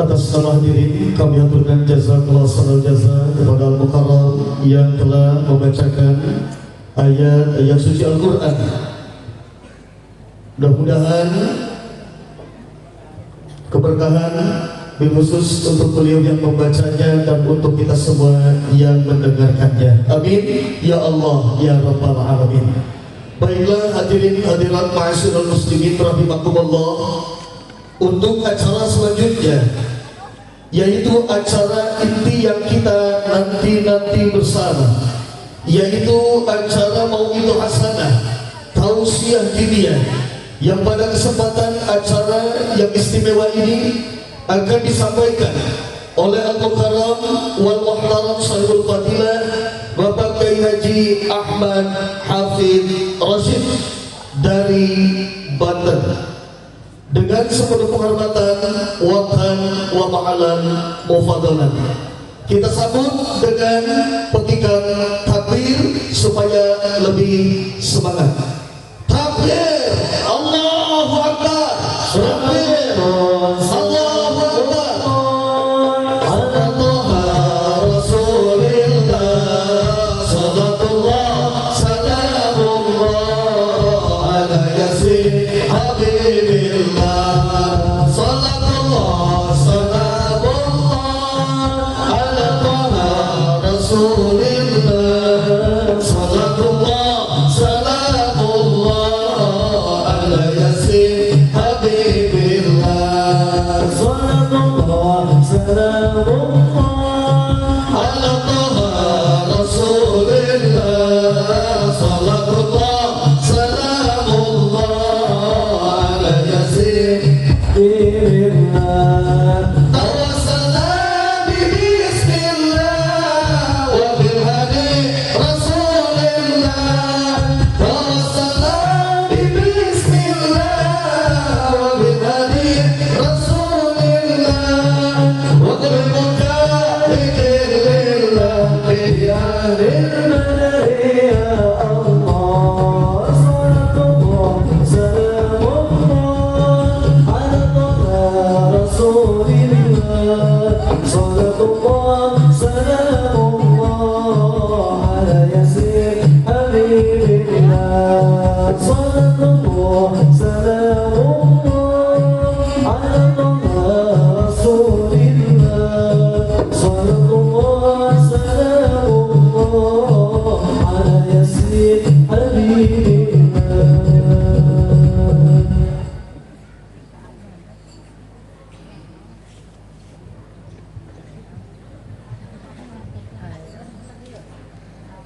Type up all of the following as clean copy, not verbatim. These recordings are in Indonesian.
Atas nama hadirin kami aturkan jazakallahu khairal jaza kepada Al-Mukarram yang telah membacakan ayat-ayat suci Al-Quran. Mudah-mudahan keberkahan khusus untuk beliau yang membacanya dan untuk kita semua yang mendengarkannya. Amin ya Allah ya Rabbal Alamin. Baiklah hadirin hadirat ma'asyiral muslimin rahimakumullah, untuk acara selanjutnya, yaitu acara inti yang kita nanti bersama, yaitu acara Mau'idul Hasanah Tausiah Diniyah, yang pada kesempatan acara yang istimewa ini akan disampaikan oleh Al-Mukarram wal Muhtaram Sahibul Fadilah Bapak Kiai Haji Ahmad Hafidh Rashid dari Banten, dengan sepenuh penghormatan wakan wa ma'alan mufadalan. Kita sambut dengan petikan takbir supaya lebih semangat. Takbir, Allahu Akbar. Takbir, Allahu Akbar. Sallallahu Rasulillah, sallallahu salamullah ala yasin habibillah.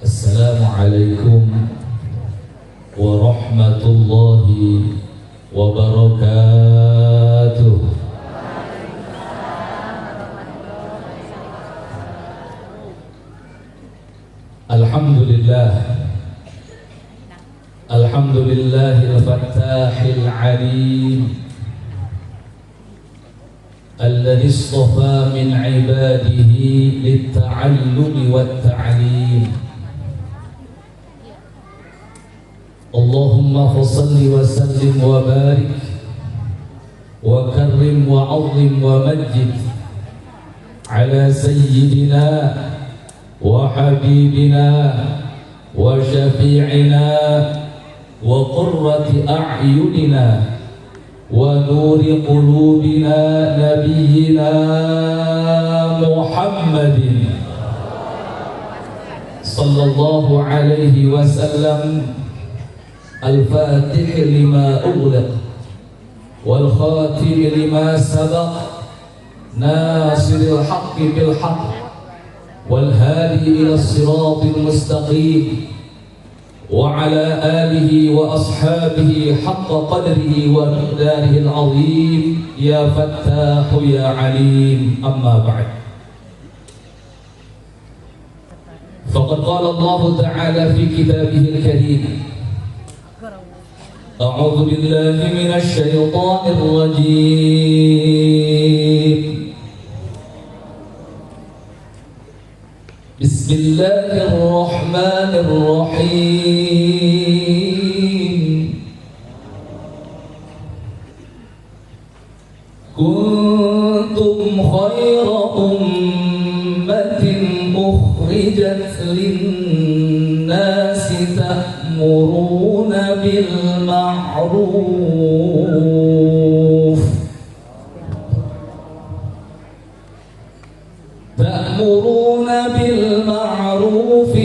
Assalamualaikum warahmatullahi wabarakatuh. Alhamdulillah, alhamdulillahil fattahil alim, alladhi istafa min ibadihi lit-ta'allumi wat-ta'lim. Allahumma fasalli wa sallim wa barik wa karrim wa azim wa majid ala sayyidina wa habibina wa syafi'ina wa qurrati a'yunina wa nuri qulubina nabiyyina Muhammadin sallallahu alaihi wasallam. Al-Fatih lima ughliq wal khatim lima sabaq, nasiril haqqi bil haqq wal hadi ila siratil mustaqim, wa ala alihi wa ashabihi haqqa qadrihi wa miqdarihi al-azim. Ya Fattah ya Alim, amma ba'd. Faqad qala Allah ta'ala fi kitabihil karim, أعوذ بالله من الشيطان الرجيم. بسم الله الرحمن الرحيم. كنتم kuntum khaira ummatin ukhrijat lin-nasi ta'muruna bil ma'ruf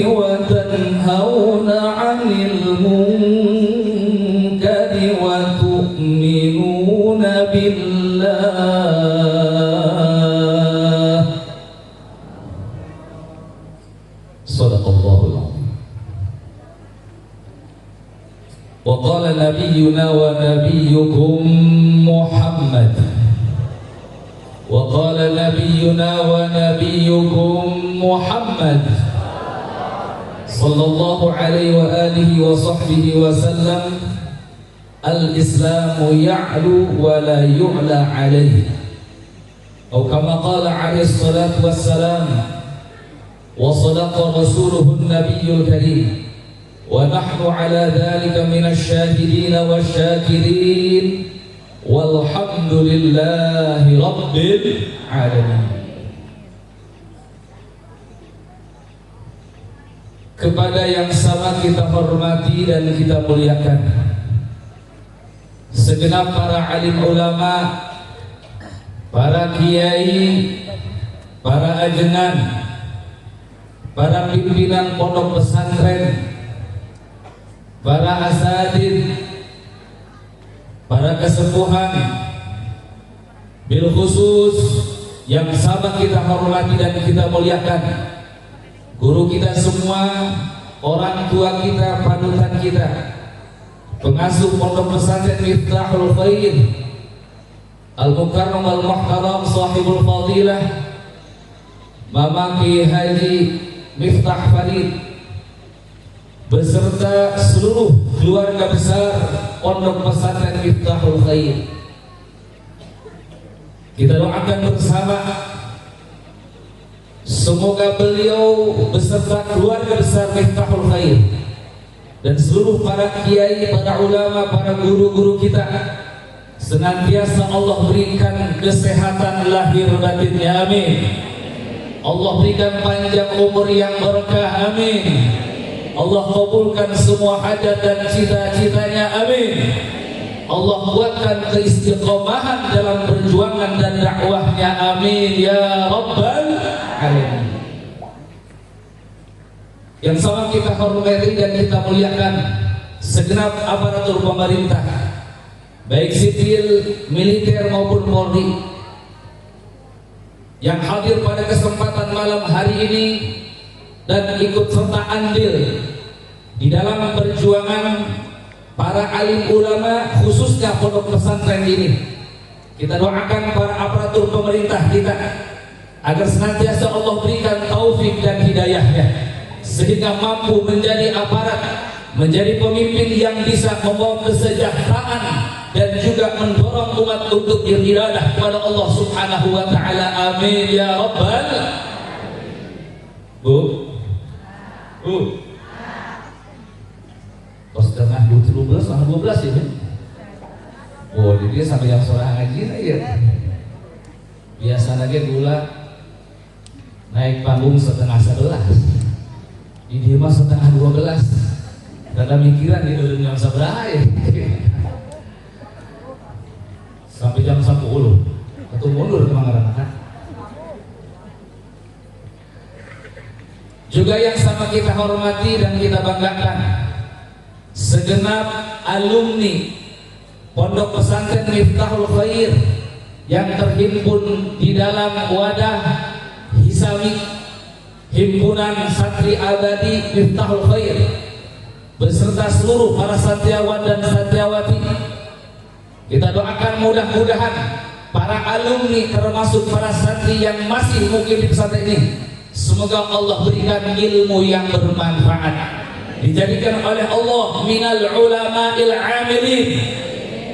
wa tanhauna 'anil munkari wa tu'minuna billah. Shadaqallahul 'azim. Wa qala nabiyyuna wa nabiyyukum Muhammad. Wa qala nabiyyuna wa nabiyyukum Muhammad sallallahu alaihi wa alihi wa sahbihi wa sallam. Al-Islamu ya'lu wa la yu'la alaihi, atau kama qala alaihi salatu wassalam. Wa sadaqa rasuluhu an-nabiyyul karim wa nahnu ala dhalika minasy syahidin wasyakirin walhamdulillahi rabbil alamin. Kepada yang sama kita hormati dan kita muliakan segenap para alim ulama, para kiai, para ajengan, para pimpinan pondok pesantren, para asatidz, para kesepuhan, bil khusus yang sama kita hormati dan kita muliakan guru kita semua, orang tua kita, panutan kita, pengasuh pondok pesantren Miftahul Khair, Al-Mukarram Al-Muhtaram Sahibul Fadilah Mama Ki Haji Miftah Farid, beserta seluruh keluarga besar pondok pesantren Miftahul Khair. Kita doakan bersama semoga beliau beserta keluarga besar Miftahul Khair dan seluruh para kiai, para ulama, para guru-guru kita senantiasa Allah berikan kesehatan lahir batinnya, amin. Allah berikan panjang umur yang berkah, amin. Allah kabulkan semua hajat dan cita-citanya, amin. Allah buatkan keistiqomahan dalam perjuangan dan dakwahnya, amin ya rabbal alamin. Yang sama kita hormati dan kita muliakan segenap aparatur pemerintah, baik sipil, militer maupun Polri, yang hadir pada kesempatan malam hari ini dan ikut serta andil di dalam perjuangan para alim ulama, khususnya pondok pesantren ini. Kita doakan para aparatur pemerintah kita agar senantiasa Allah berikan taufik dan hidayahnya, sehingga mampu menjadi aparat, menjadi pemimpin yang bisa membawa kesejahteraan dan juga mendorong umat untuk beribadah kepada Allah Subhanahu wa taala, amin ya rabbal. Bu pas setengah 12 sama 12 ya, oh jadi sampai yang sore ngaji ya. Biasa lagi gula naik panggung setengah 11, di dia mah setengah 12. Karena mikiran di dunia seberapa ya. Sampai jam 10 atau mundur ke Mangarana. Juga yang sama kita hormati dan kita banggakan segenap alumni pondok pesantren Miftahul Khair yang terhimpun di dalam wadah Hisami, himpunan santri abadi Miftahul Khair, beserta seluruh para santriawan dan santriawati. Kita doakan mudah-mudahan para alumni termasuk para santri yang masih mungkin di pesantren ini, semoga Allah berikan ilmu yang bermanfaat, dijadikan oleh Allah minal ulama'il amilin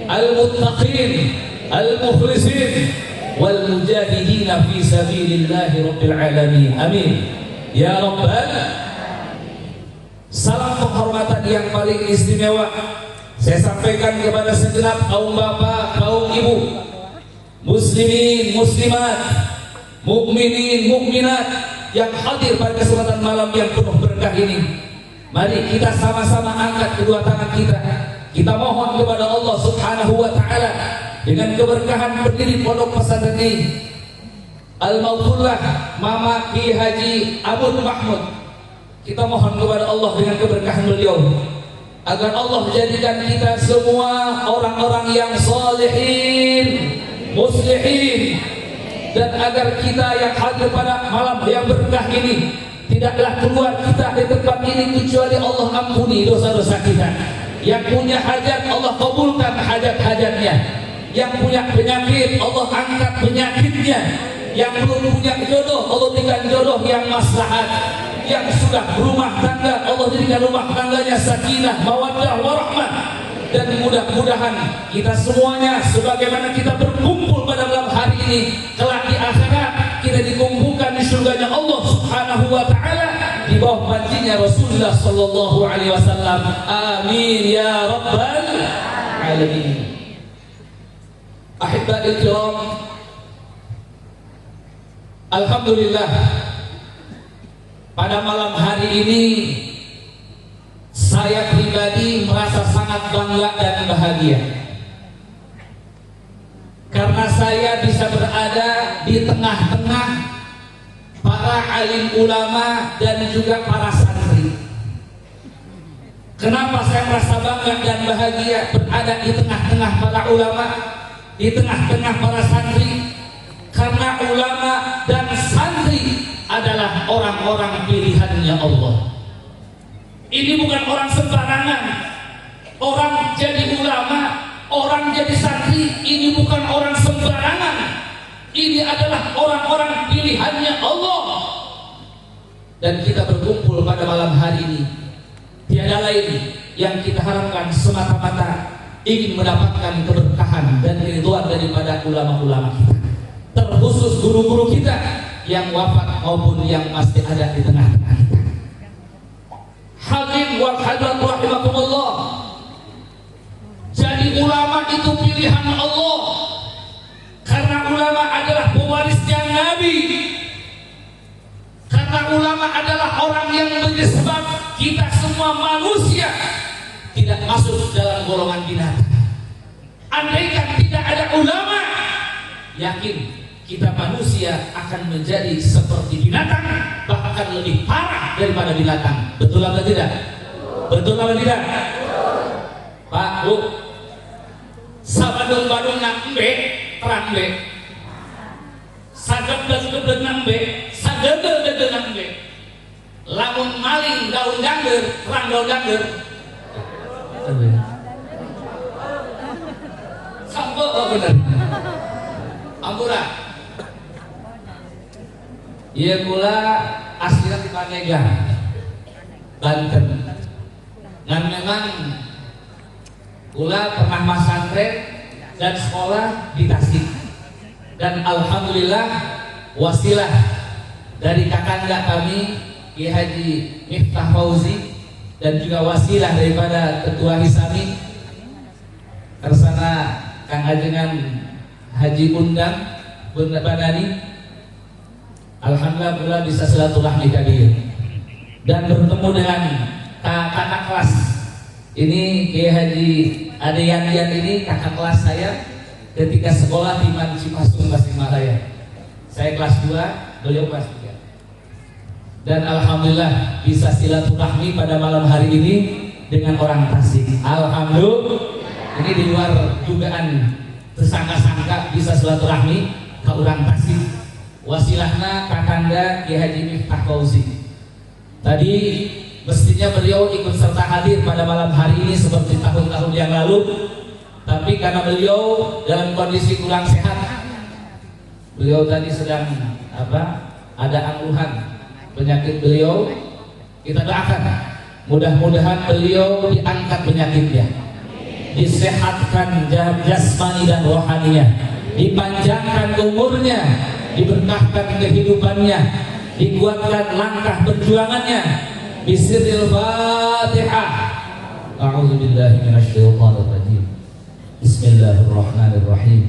al-muttaqin al-mukhlisin wal mujahidina fi sabilillahi rabbil alamin, amin ya rabbal. Salam penghormatan yang paling istimewa saya sampaikan kepada segenap kaum bapak, kaum ibu, muslimin, muslimat, mukminin, mukminat yang hadir pada kesempatan malam yang penuh berkah ini. Mari kita sama-sama angkat kedua tangan kita. Kita mohon kepada Allah Subhanahu wa taala dengan keberkahan pendiri pondok pesantren ini, Al-Mautullah Mama Ki Haji Abdul Mahmud. Kita mohon kepada Allah dengan keberkahan beliau agar Allah menjadikan kita semua orang-orang yang salihin, muslihin, dan agar kita yang hadir pada malam yang berkah ini tidaklah keluar kita di tempat ini kecuali Allah ampuni dosa-dosa kita. Yang punya hajat Allah kabulkan hajat-hajatnya. Yang punya penyakit Allah angkat penyakitnya. Yang belum punya jodoh Allah berikan jodoh yang maslahat. Yang sudah berumah tangga Allah jadikan rumah tangganya sakinah, mawaddah, warahmah. Dan mudah-mudahan kita semuanya sebagaimana kita berkumpul pada malam hari ini, kelak di akhirat kita dikumpulkan di surganya Allah Subhanahu wa taala di bawah panjinya Rasulullah sallallahu alaihi wasallam. Amin ya rabbal alamin. Ahibba'il kiram, alhamdulillah pada malam hari ini saya pribadi merasa sangat bangga dan bahagia karena saya bisa berada di tengah-tengah para alim ulama dan juga para santri. Kenapa saya merasa bangga dan bahagia berada di tengah-tengah para ulama, di tengah-tengah para santri? Karena ulama dan santri adalah orang-orang pilihannya Allah. Ini bukan orang sembarangan. Orang jadi ulama, orang jadi santri, ini bukan orang sembarangan. Ini adalah orang-orang pilihannya Allah. Dan kita berkumpul pada malam hari ini tiada lain yang kita harapkan semata-mata ingin mendapatkan keberkahan dan ridwan daripada ulama-ulama kita, terkhusus guru-guru kita yang wafat maupun yang masih ada di tengah-tengah kita. Hadirin wal hadirat rahimakumullah. Jadi ulama itu pilihan Allah. Karena ulama adalah pewarisnya Nabi. Karena ulama adalah orang yang menjadi sebab kita semua manusia tidak masuk dalam golongan binatang. Andaikan tidak ada ulama, yakin kita manusia akan menjadi seperti binatang, bahkan lebih parah daripada binatang. Betul atau tidak? Betul atau tidak? Pak, Bu, sabadung-badung nambe, terang be, sagep-sagep nambe, sagegel-gegel nambe, lamun maling daun jangger, terang daun jangger. Sampo, oh benar. Ampura. Iya pula aslinya di Panega, Banten. Dan memang pula pernah masantren dan sekolah di Tasik. Dan alhamdulillah wasilah dari kakanda kami Ki Haji Miftah Fauzi dan juga wasilah daripada Ketua Hisami Kersana Kang Ajengan Haji Undang Badani. Alhamdulillah pula bisa silaturahmi kadir dan bertemu dengan kakak kelas ini, Kiai Haji Adeyan ini kakak kelas saya ketika sekolah di Cipasung Tasikmalaya. Saya kelas 2, beliau kelas 3. Dan alhamdulillah bisa silaturahmi pada malam hari ini dengan orang Tasik. Alhamdulillah, ini di luar dugaan tersangka-sangka bisa silaturahmi ke orang Tasik. Wasilahna kakanda Kiai Haji Miftah Fauzi. Tadi mestinya beliau ikut serta hadir pada malam hari ini seperti tahun-tahun yang lalu, tapi karena beliau dalam kondisi kurang sehat, beliau tadi sedang ada angkuhan penyakit beliau. Kita doakan mudah-mudahan beliau diangkat penyakitnya, disehatkan jasmani dan rohaninya, dipanjangkan umurnya, diberkahkan kehidupannya, dikuatkan langkah perjuangannya. Bismillahil Fatihah. A'udzubillahi minasyaitonir rajim. Bismillahirrahmanirrahim.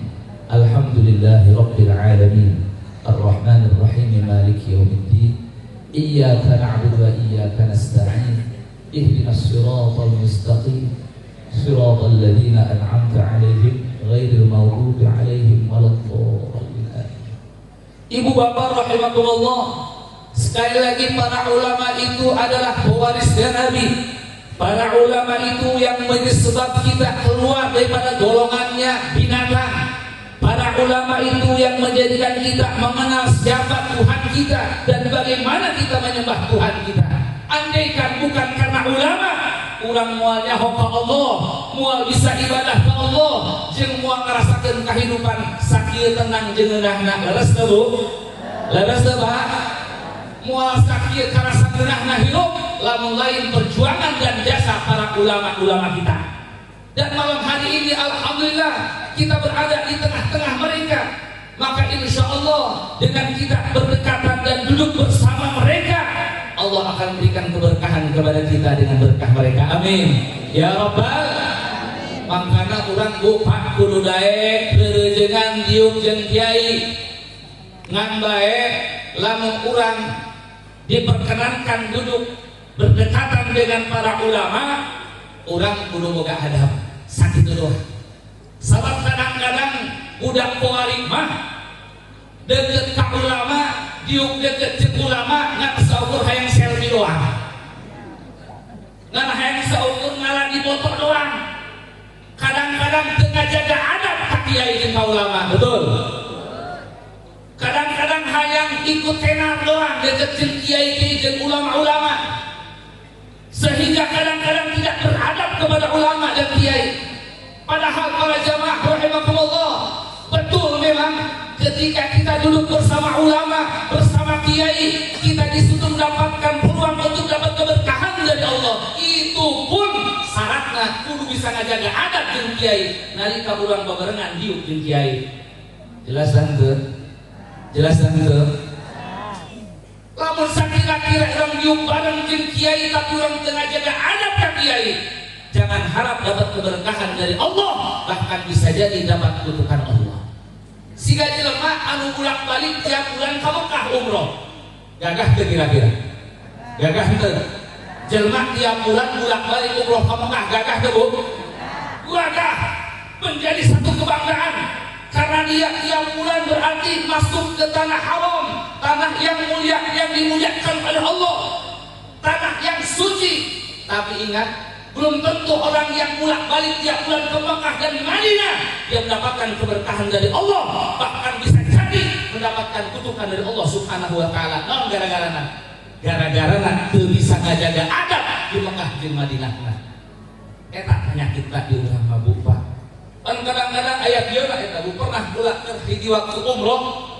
Alhamdulillahi Rabbil Alamin Ar-Rahmanir Rahim Maliki Yawmiddin Iyyaka na'budu wa iyyaka nasta'in Ihdinas siratal mustaqim Siratal ladzina an'amta 'alaihim ghairil maghdubi 'alaihim waladdallin. Ibu bapak rahimakumullah, sekali lagi para ulama itu adalah pewarisnya Nabi. Para ulama itu yang menjadi sebab kita keluar daripada golongannya binatang. Para ulama itu yang menjadikan kita mengenal siapa Tuhan kita dan bagaimana kita menyembah Tuhan kita. Andaikan bukan karena ulama, orang mual nyaho ka Allah, mual bisa ibadah ke Allah, jeung mual ngerasakeun kehidupan sakieu tenang jeung ngeunahna. Leres teu Bu? Leres teu Pak? Mual sakieu karasa ngeunahna hidup lamun lain perjuangan dan jasa para ulama-ulama kita. Dan malam hari ini alhamdulillah kita berada di tengah-tengah mereka. Maka insya Allah dengan kita berdekatan dan duduk bersama mereka, Allah akan berikan keberkahan kepada kita dengan berkah mereka. Amin ya Rabbal. Mangkana urang bupak kudu daek reureungan diuk jeung kiai ngan bae lamun urang diperkenankan duduk berdekatan dengan para ulama, urang kudu boga adab sakitu doang. Sabab kadang-kadang budak poarik mah deket ka ulama, diuk deket jeung ulama ngan saukur hayang selfie doang, ngan hayang saukur ngalah di motor doang. Kadang-kadang teu ngajaga adab ka kiai jeung ka ulama, betul. Kadang-kadang hayang ikut tenar doang deket jeung kiai jeung ulama-ulama, sehingga kadang-kadang tidak beradab kepada ulama dan kiai. Padahal para jamaah rahimakumullah, betul memang ketika kita duduk bersama ulama, bersama kiai, kita disitu mendapatkan peluang untuk dapat keberkahan dari Allah. Itu pun syaratnya kudu bisa ngajaga adab jeung kiai nalika urang babarengan diuk jeung kiai. Jelasan teu? Jelasan teu? Lamun sakira-kira urang diuk bareng jeung kiai tapi urang teu ngajaga adab ka kiai, jangan harap dapat keberkahan dari Allah, bahkan bisa jadi dapat kutukan Allah. Siga jelema anu bolak-balik tiap bulan ka Mekah umroh, gagah teu kira-kira? Gagah teu? Jelema tiap bulan bolak-balik umroh ka Mekah, gagah teu Bu? Gagah. Menjadi satu kebanggaan karena dia tiap bulan berarti masuk ke tanah haram, tanah yang mulia, yang dimuliakan oleh Allah, tanah yang suci. Tapi ingat, belum tentu orang yang bolak-balik tiap bulan ke Mekah dan Madinah dia mendapatkan keberkahan dari Allah, bahkan bisa jadi mendapatkan kutukan dari Allah Subhanahu wa taala. Non gara-gara teu bisa ngajaga adab di Mekah dan Madinah. Eta penyakit di urang mabuk Pak. Kan kadang-kadang aya kieu eta Bu pernah pula hiji waktu umroh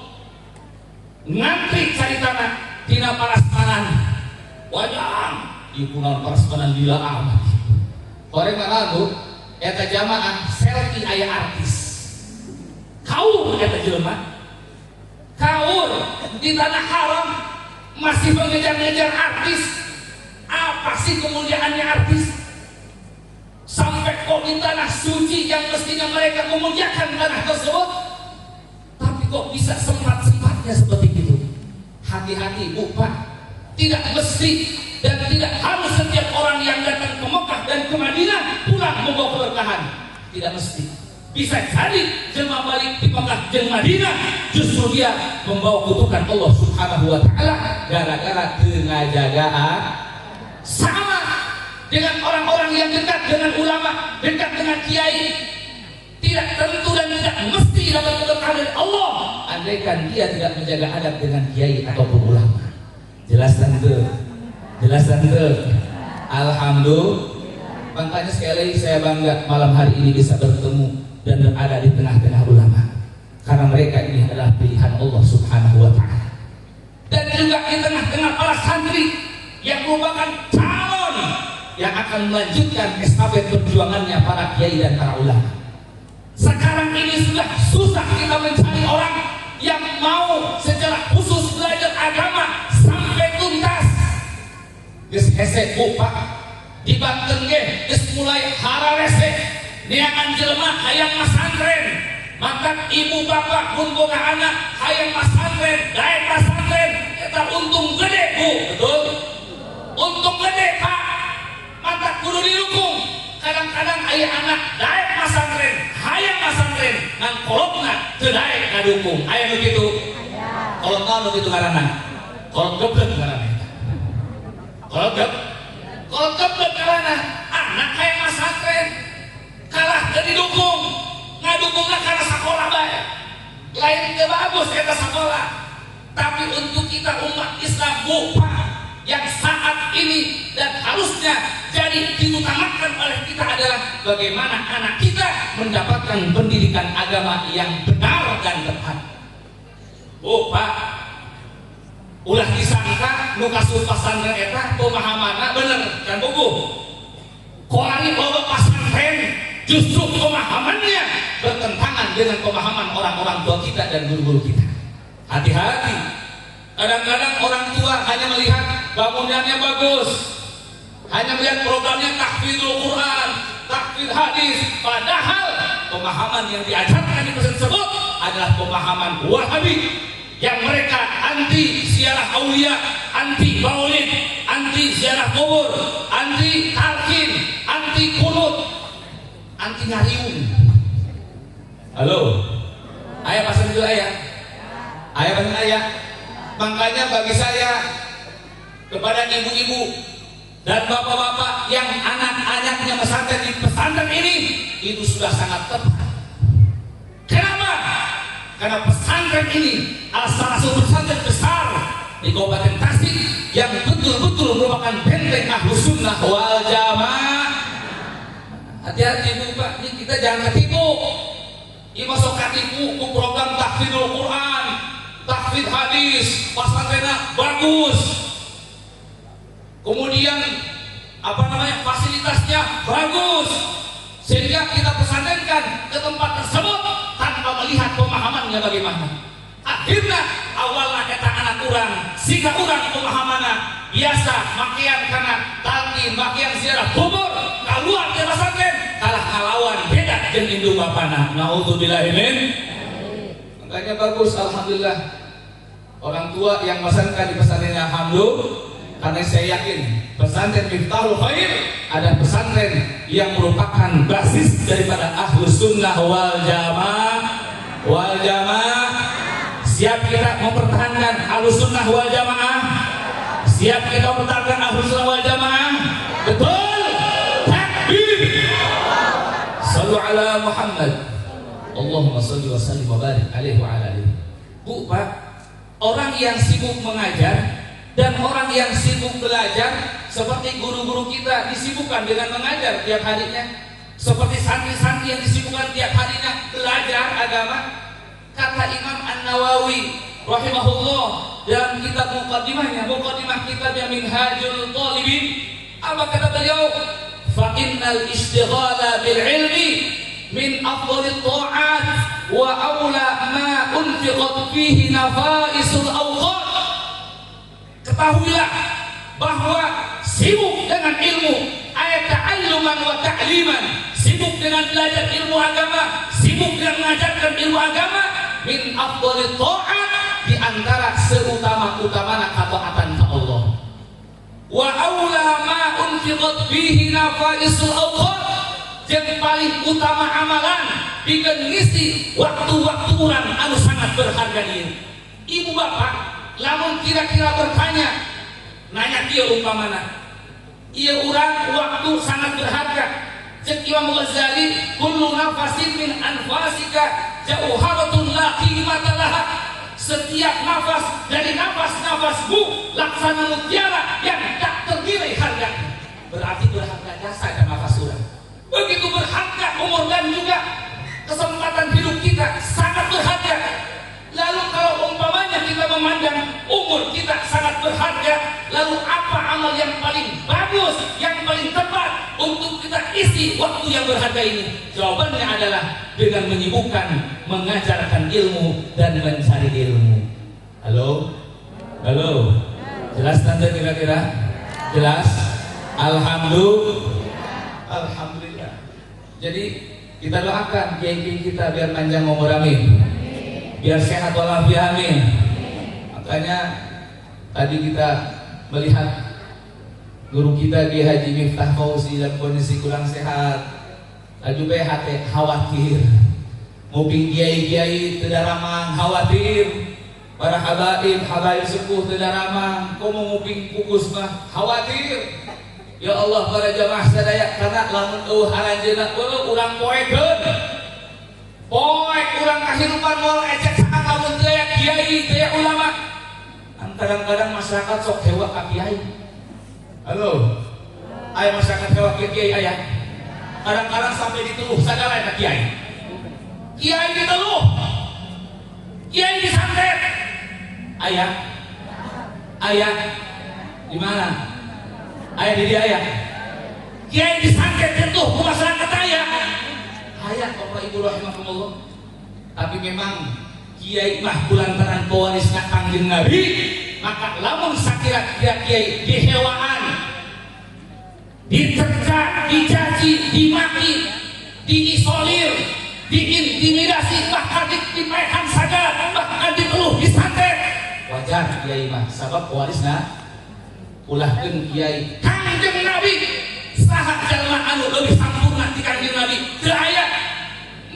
ngantri caritana dina parasmanan. Wajang ieu naon parasmanan lila amat. Orang mana tuh? Eta jamaah selfie aya artis. Kaur eta jelema. Kaur di tanah haram masih mengejar-ngejar artis. Apa sih kemuliaannya artis? Sampai kok di tanah suci yang mestinya mereka memuliakan tanah tersebut, tapi kok bisa sempat-sempatnya seperti itu. Hati-hati Bu Pak, tidak mesti dan tidak harus setiap orang yang datang ke Mekah dan ke Madinah pulang membawa keberkahan. Tidak mesti. Bisa jadi jemaah balik di Mekah dan Madinah justru dia membawa kutukan Allah Subhanahu wa taala gara-gara ngajagaan. Sama dengan orang-orang yang dekat dengan ulama, dekat dengan kiai, tidak tentu dan tidak mesti dapat keberkahan dari Allah andaikan dia tidak menjaga adab dengan kiai ataupun ulama. Jelaskan itu. Jelasan itu. Alhamdulillah. Makanya sekali lagi saya bangga malam hari ini bisa bertemu dan berada di tengah-tengah ulama, karena mereka ini adalah pilihan Allah Subhanahu wa taala. Dan juga di tengah-tengah para santri yang merupakan calon yang akan melanjutkan estafet perjuangannya para kiai dan para ulama. Sekarang ini sudah susah kita mencari orang yang mau secara khusus belajar agama sampai tuntas. Geus hese Bu Pak, di Banten ge geus mulai hararese neangan jelema hayang masantren, maka ibu bapak pun boga anak hayang pasantren, daek pasantren, eta untung gede bu, betul? Untung gede pak, maka kudu didukung. Kadang-kadang ayah anak daek pasantren, hayang pasantren, nang kolotna teu daek kadukung. Aya nu kitu? Kolotna nu kitu ngaranna? Kolot geblek ngaranna. Kolot geblek ngaranna. Anak hayang pasantren, kalah teu didukung. Ngadukungna karena sekolah bae. Lain teu bagus eta sekolah. Tapi untuk kita umat Islam bukan yang saat ini dan harusnya jadi diutamakan oleh kita adalah bagaimana anak kita mendapatkan pendidikan agama yang benar dan tepat. Oh Pak, ulah disangka nu kasuh pasantren eta pemahamanna bener dan buku. Koari loba pasantren justru pemahamannya bertentangan dengan pemahaman orang-orang tua kita dan guru-guru kita. Hati-hati. Kadang-kadang orang tua hanya melihat bangunannya bagus, hanya melihat programnya tahfidzul Quran, tahfidz hadis, padahal pemahaman yang diajarkan di pesantren tersebut adalah pemahaman Wahabi yang mereka anti ziarah aulia, anti maulid, anti ziarah kubur, anti talqin, anti kunut, anti ngariung. Halo, ayah pasang dulu ayah pasang ayah. Makanya bagi saya, kepada ibu-ibu dan bapak-bapak yang anak-anaknya pesantren di pesantren ini, itu sudah sangat tepat. Kenapa? Karena pesantren ini adalah salah satu pesantren besar di Kabupaten Tasik yang betul-betul merupakan benteng Ahlus Sunnah wal Jamaah. Hati-hati bu Pak, ini kita jangan ketipu. Ini masuk ketipu ku program tahfidzul Quran, tahfidz hadis, pesantrennya bagus. Kemudian fasilitasnya bagus, sehingga kita pesantrenkan ke tempat tersebut tanpa melihat pemahamannya bagaimana. Akhirnya awalnya kata anak kurang, sehingga kurang pemahamannya biasa makian karena talqin, makian ziarah kubur, keluar ke pesantren kalah ngalawan beda jeung indung bapana. Naudzubillahi min. Makanya bagus, alhamdulillah orang tua yang pesantren di pesantrennya alhamdulillah. Karena saya yakin pesantren Miftahul Khair ada pesantren yang merupakan basis daripada Ahlus Sunnah wal Jamaah. Siap kita mempertahankan Ahlus Sunnah wal Jamaah? Siap kita mempertahankan Ahlus Sunnah wal Jamaah? Betul? Takbir! Sallu ala Muhammad. Allahumma salli wa sallim wa barik alaihi wa ala alihi. Bu, Pak, orang yang sibuk mengajar dan orang yang sibuk belajar, seperti guru-guru kita disibukkan dengan mengajar tiap harinya, seperti santri-santri yang disibukkan tiap harinya belajar agama. Kata Imam An-Nawawi rahimahullah dalam kitab muqaddimah kitab Minhajul Talibin, apa kata beliau? Fa innal istighala bil ilmi min afdalit ta'at wa aula ma unfiqat fihi nafaisul awqat. Ketahuilah bahwa sibuk dengan ilmu, ayat ta'alluman wa ta'liman, sibuk dengan belajar ilmu agama, sibuk dengan mengajarkan ilmu agama, min afdalit ta'at, di antara seutama-utamana ketaatan ke Allah. Wa aula ma unfiqat fihi nafaisul awqat, yang paling utama amalan bikin ngisi waktu-waktu urang anu sangat berharga ini. Ibu bapak, lamun kira-kira bertanya, nanya dia umpamana, iya urang waktu sangat berharga. Cek Imam Ghazali, kullu nafasin min anfasika jauharatun la qimata laha. Setiap nafas dari nafas-nafasmu laksana mutiara yang tak ternilai harganya. Berarti berharga jasa dan nafas urang. Begitu berharga umur dan juga kesempatan hidup kita sangat berharga. Lalu kalau umpamanya kita memandang umur kita sangat berharga, lalu apa amal yang paling bagus, yang paling tepat untuk kita isi waktu yang berharga ini? Jawabannya adalah dengan menyibukkan mengajarkan ilmu dan mencari ilmu. Halo? Jelas tanda kira-kira? Jelas? Alhamdulillah. Jadi Kita doakan kiai-kiai kita biar panjang umur, amin. Biar sehat walafiat, amin. Makanya tadi kita melihat guru kita Kiai Haji Miftah Fauzi dalam kondisi kurang sehat. Laju hati khawatir. Mungkin kiai-kiai tidak ramah, khawatir. Para habaib sepuh tidak ramah. Kau mau mungkin kukus mah khawatir. Ya Allah, para jamaah sadaya karena lamun haranjeuna urang poekeun. Poek urang kahirupan moal ecek sakang lamun teu aya kiai, teu aya ulama. Kadang-kadang masyarakat sok hewa ka kiai. Halo. Aya masyarakat hewa ka kiai aya. Kadang-kadang sampai dituduh sagala eta kiai. Kiai dituduh. Kiai disantet. Aya. Aya. Di mana? Ayah di dia ayah. Kiai disantet itu ke masyarakat ayah. Ayah Bapak Ibu rahimahumullah. Tapi memang kiai mah kulantaran pewarisna Kangjeng Nabi, maka lamun sakira kiai dihewaan, diterka, dicaci, dimaki, diisolir, diintimidasi, bahkan dipekan saja, bahkan dikeluh, disantet. Wajar kiai mah sabab pewarisna ulahkeun kiai Kangjeng Nabi. Saha jalma anu leuwih sampurna ti Kangjeng Nabi? Teu aya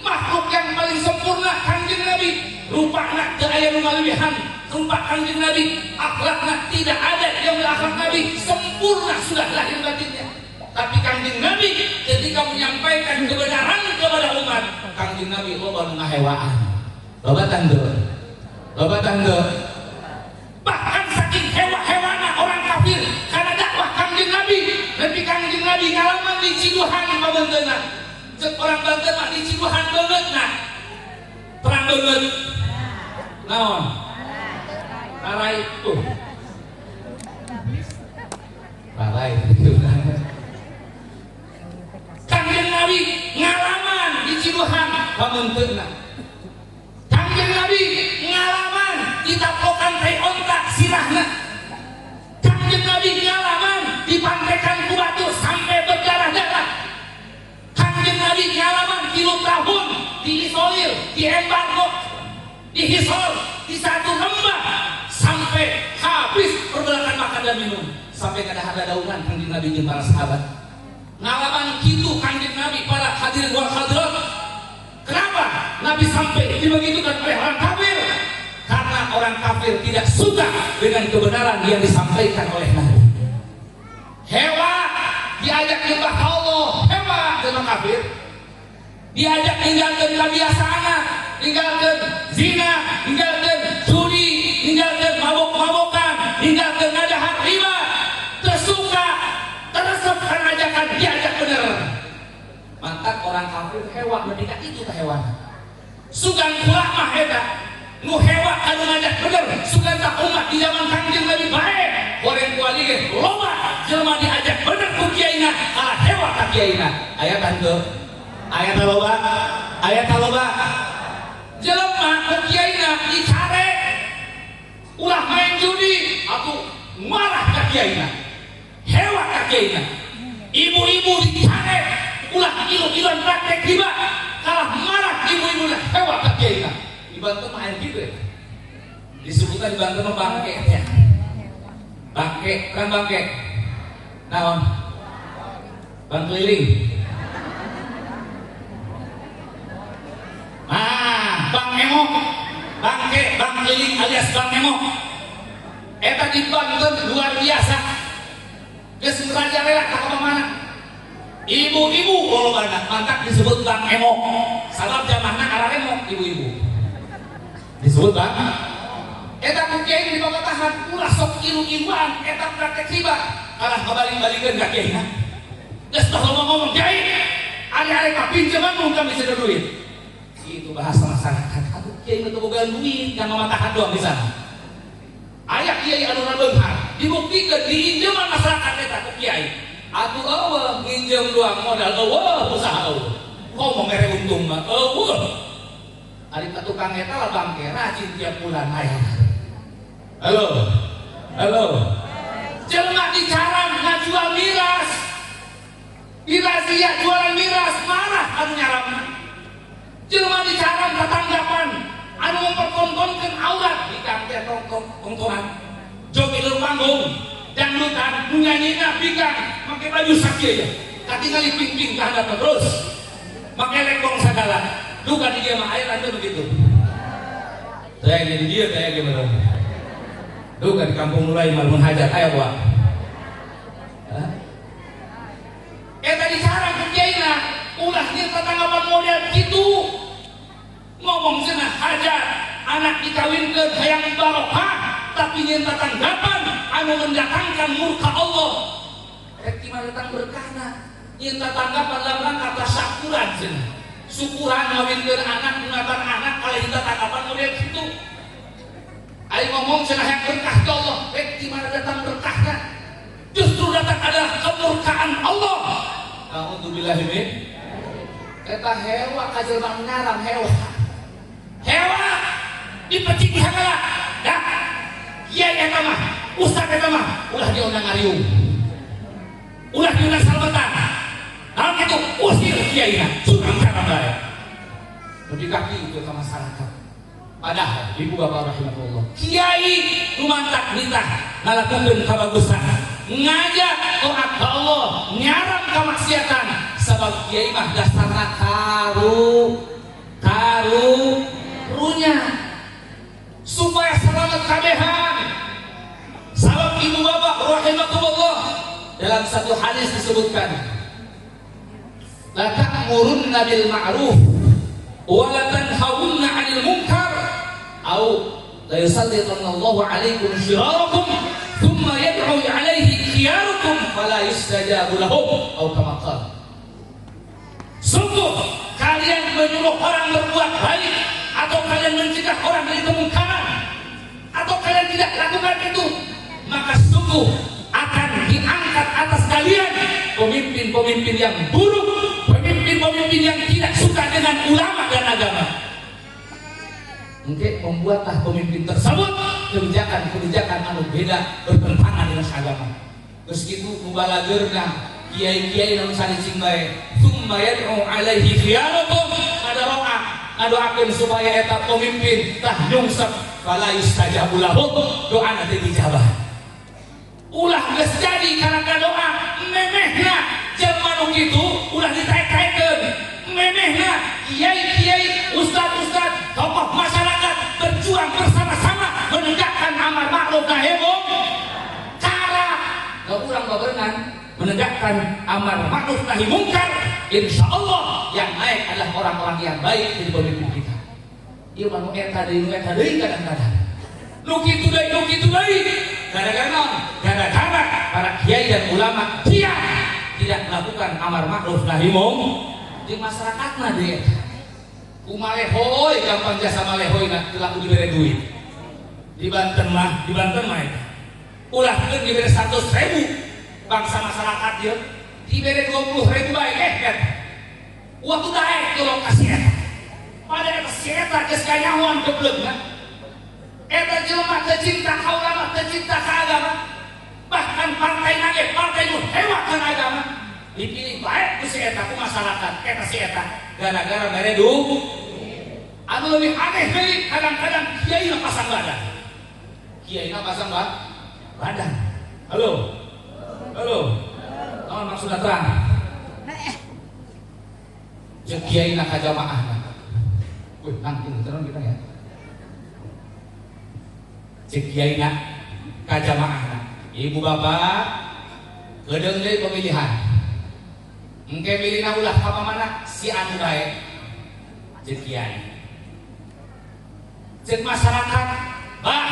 makhluk yang paling sempurna Kangjeng Nabi. Rupana teu aya nu ngalebihan rupa Kangjeng Nabi. Akhlakna tidak ada yang akhlak Nabi, sempurna sudah lahir batinnya. Tapi Kangjeng Nabi ketika menyampaikan kebenaran kepada umat, Kangjeng Nabi loba nu ngahewaan. Loba tanggo. Loba tanggo. Bahkan saking hewa-hewana orang kafir karena dakwah Kangjeng Nabi. Tapi Kangjeng Nabi ngalaman di Ciduhan pabenteuna. Cek orang Banten mah di Ciduhan beungeutna. Perang beungeut. Naon? Rarai tuh. Rarai. Kangjeng Nabi ngalaman di Ciduhan pabenteuna. Kangjeng Nabi ngalaman ditaplokan teh ontak sirahna. Kangjeng Nabi ngalaman dipantaikan ku batu sampai berdarah-darah. Kangjeng Nabi ngalaman 3 tahun diisolir, diembargo, dihisol di satu lembah sampai habis pergerakan makan dan minum, sampai kada ada daunan Kangjeng Nabi jeung para sahabat. Ngalaman kitu Kangjeng Nabi para hadirin wal hadirat. Kenapa Nabi sampai dibegitukan oleh orang kafir? Karena orang kafir tidak suka dengan kebenaran yang disampaikan oleh Nabi. Hewa diajak nyembah Allah, hewa dengan kafir. Diajak tinggalkan kebiasaan, tinggalkan zina, tinggalkan judi, tinggalkan mabok-mabokan, tinggalkan ngadahan riba. Tersuka, teresep karena ajakan diajak bener. Mantap orang kafir hewa mendekat itu ke hewan. Sugan pula mah eta. Nu hewa anu ngajak bener sugan tak umat di zaman Kangjeng Nabi bae. Goreng kuali ge loba jelema diajak bener ku kiaina, kalah hewa ka kiaina. Aya tanggo. Aya loba. Aya loba. Jelema ku kiaina dicare. Ulah main judi, aku marah ka kiaina. Hewa ka kiaina. Ibu-ibu dicare. Ulah ilu-iluan praktek riba, kalah marah ibu-ibu hewa ka kiaina. Di Banten mah gitu ya. Disebutkan di Banten mah bangke ya. Bangke, kan bangke. Naon? Bang keliling. Bang emo. Bangke, bang keliling alias bang emo. Eta di Banten luar biasa. Geus merajalela ka mana? Ibu-ibu golongan mantap disebut bang emo. Sabab jamahna araremo ibu-ibu. Disebut bang eta ku kiai di pamatahan ulah sok ilu-iluan eta praktek riba kalah kabalik-balikeun ka kiaina. Geus tah ngomong kiai ari-ari ka pinjaman mun kami bisa duit. Itu bahasa masyarakat. Aduh kiai teu boga duit kan pamatahan doang di sana. Aya kiai anu rabeunghar dibuktikan diinjeman masyarakat eta ku kiai. Atuh eueuh nginjem doang modal eueuh usaha eueuh. Ngomong mere untung mah eueuh. Ari tukang eta lah bangke rajin tiap bulan aya. Halo. Halo. Jelema dicarang ngajual miras. Dirazia jualan miras, marah anu nyaram. tontonan joget di panggung dangdutan nyanyinya pikan pakai baju sakit aja katingali ping-ping ke hadap terus pakai lekong segala duka di dia mah air ada begitu saya jadi dia kayak gimana duka di kampung mulai malun hajar ayo buat tadi sarang kerjaina ulahnya tetanggapan model gitu ngomong sana hajar anak dikawinkan hayang barokah tapi nyentak tanggapan anu mendatangkan murka Allah rek dimana datang berkahna nyentak tanggapan dalam rangka tasyakuran sana syukuran ngawinkan anak menatang anak kalau nyentak tanggapan model gitu ayo ngomong sana yang berkah ke Allah rek dimana datang berkahna justru datang adalah kemurkaan Allah na'udzubillahi min eta hewa kajelma ngaran hewa dipecik hangala dah kiai eta mah ustaz eta mah ulah diundang ngariung ulah diundang salawatan naon kitu usir kiaina surang sareng bae di kaki itu ke masyarakat padahal ibu bapak rahimahullah kiai lumantak nitah ngalakukeun kabagusan ngajak taat ka Allah nyarang kamaksiatan sabab kiai mah dasarna karunya supaya selamat kabehan sabab ibu bapak rahimahullah dalam satu hadis disebutkan la ta'murunna bil ma'ruf wa la tanhawunna 'anil munkar au la yusallitanallahu 'alaikum syirarakum thumma yad'u 'alaihi khiyarukum fala yustajabu lahum au kama qala sungguh kalian menyuruh orang berbuat baik atau kalian mencegah orang dari kemungkaran atau kalian tidak lakukan itu maka sungguh akan diangkat atas kalian pemimpin-pemimpin yang buruk pemimpin-pemimpin yang tidak suka dengan ulama dan agama mungkin membuatlah pemimpin tersebut kebijakan-kebijakan anu beda bertentangan dengan agama terus gitu mubalagerna kiai-kiai anu salicing bae tsumma yad'u alaihi khiyarakum ada roa ngadoakeun supaya eta pemimpin tah nyungsep fala yustajabu lahum doana teh dijabah ulah geus jadi karena doa memehna jelema nu kitu ulah ditaek-taekeun memehna kiai-kiai ustaz-ustaz tokoh masyarakat berjuang bersama-sama menegakkan amar ma'ruf nahi munkar cara urang baberengan menegakkan amar ma'ruf nahi munkar insyaallah yang naik adalah orang-orang yang baik di pemimpin kita ieu mah nu eta deui kadang-kadang nu kitu deui gara-gara naon gara-gara para kiai dan ulama tidak melakukan amar ma'ruf nahi munkar di masyarakatna deui kumalehoy gampang jasa malehoy na laku dibere duit di Banten mah ulah keun dibere 100.000 bangsa masyarakat dia diberi 20.000 baik waktu daek ke lokasi eta pada eta si eta geus kanyahoan gebleugna eta jelema teu cinta ka ulama teu cinta ka agama bahkan partai nage partai nu hewa kana agama dipilih baik ku si eta ku masyarakat eta si eta gara-gara mere duit anu leuwih aneh deui kadang-kadang kiai pasang badan halo naon maksudna terang jeung kiai na ka jamaah weh nangting terus kita ya jeung kiai na ka jamaah ibu bapak kedeung deui pemilihan engke milihna ulah ka mana si anu bae jeung kiai jeung masyarakat bah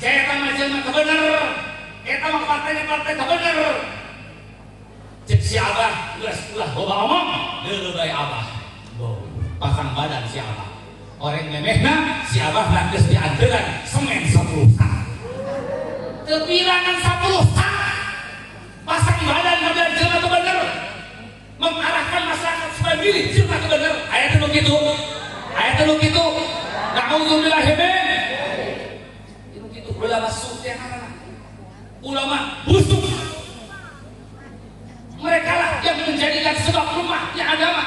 eta mah jelema teu bener eta mah partai teu bener cek si abah ulah loba omong deuleu bae abah pasang badan si abah orang memehna si abah na geus dianjeuran semen 10 sak teu pirangan 10 sak pasang badan model jelema teu bener mengarahkan masyarakat supaya milih jelema teu bener aya teh nu kitu na'udzubillahi min itu kitu ulama suci ulama busuk mereka lah yang menjadikan sebab rumahnya agama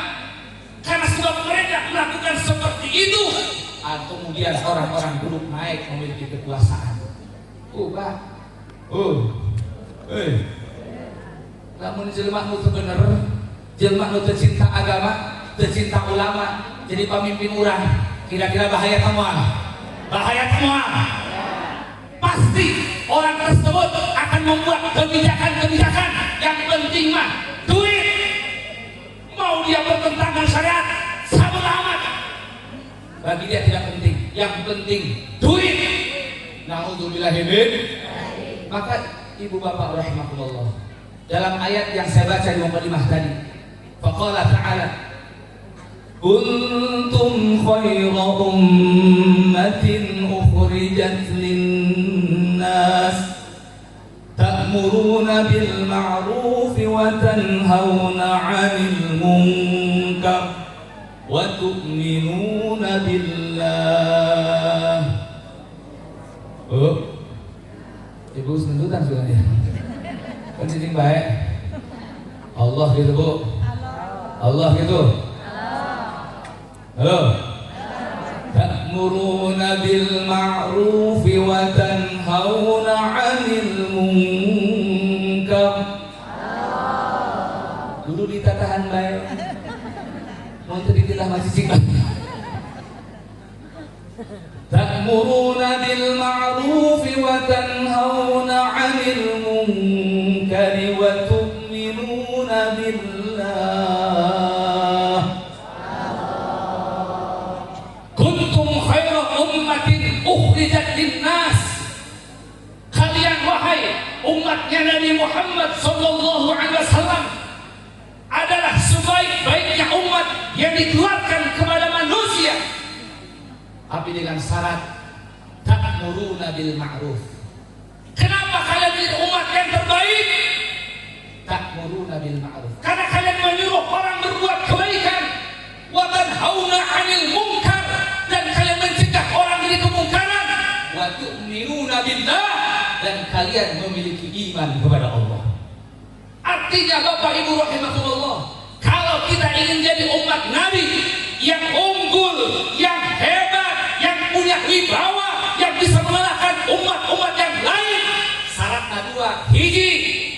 karena sebab mereka melakukan seperti itu kemudian orang-orang buruk naik memiliki kekuasaan. Pak. Namun jelma nu teu bener, jelma nu teu cinta agama, teu cinta ulama, jadi pemimpin urang, kira-kira bahaya temuan. Bahaya temuan. Pasti orang tersebut akan membuat kebijakan-kebijakan yang penting mah duit. Mau dia bertentangan syariat, sabun amat. Bagi dia tidak penting, yang penting duit. Na'udzubillahi min. Maka ibu bapak rahimakumullah, dalam ayat yang saya baca di mukadimah tadi, faqala ta'ala kuntum khayra ummatin ukhrijat linnas ta'muruna bil ma'ruf wa tanhauna 'anil munkar wa tu'minuna billah. Ibu sendutan sudah ya. Penting baik. Allah gitu Bu. Allah gitu. Halo. Ta'muruna bil ma'ruf wa tanhauna 'anil munkar. Dulu ditatahan baik. Mau ditilah masih singkat. Ta'muruna bil ma'ruf wa tanhauna 'anil munkari wa tu'minuna billah. Kuntum khaira ummatin ukhrijat linnas. Kalian wahai umatnya Nabi Muhammad sallallahu alaihi wasallam adalah sebaik-baiknya umat yang dikeluarkan kepada manusia. Tapi dengan syarat ta'muruna bil ma'ruf. Kenapa kalian menjadi umat yang terbaik? Ta'muruna bil ma'ruf. Karena kalian menyuruh orang berbuat kebaikan, wa tanhauna 'anil munkar, dan kalian mencegah orang dari kemungkaran, wa tu'minuna billah, dan kalian memiliki iman kepada Allah. Artinya Bapak Ibu rahimakumullah, kalau kita ingin jadi umat Nabi yang unggul, yang hebat, yang punya wibawa, yang bisa mengalahkan umat-umat yang lain, syaratnya dua. Hiji,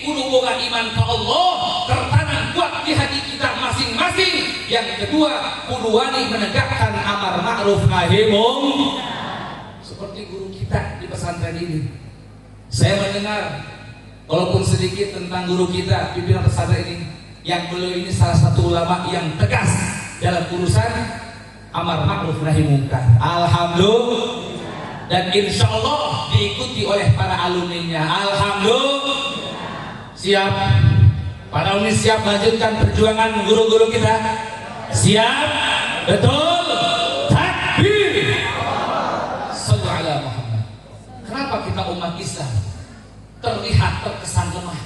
kudu boga iman ke Allah, tertanam kuat di hati kita masing-masing. Yang kedua, kudu wani menegakkan amar ma'ruf nahi munkar. Seperti guru kita di pesantren ini, saya mendengar walaupun sedikit tentang guru kita pimpinan pesantren ini, yang beliau ini salah satu ulama yang tegas dalam urusan amar ma'ruf nahi munkar. Alhamdulillah. Dan insya Allah diikuti oleh para alumninya. Alhamdulillah. Siap? Para alumni siap melanjutkan perjuangan guru-guru kita? Siap? Betul? Takbir. Sallu ala Muhammad. Kenapa kita umat Islam terlihat terkesan lemah?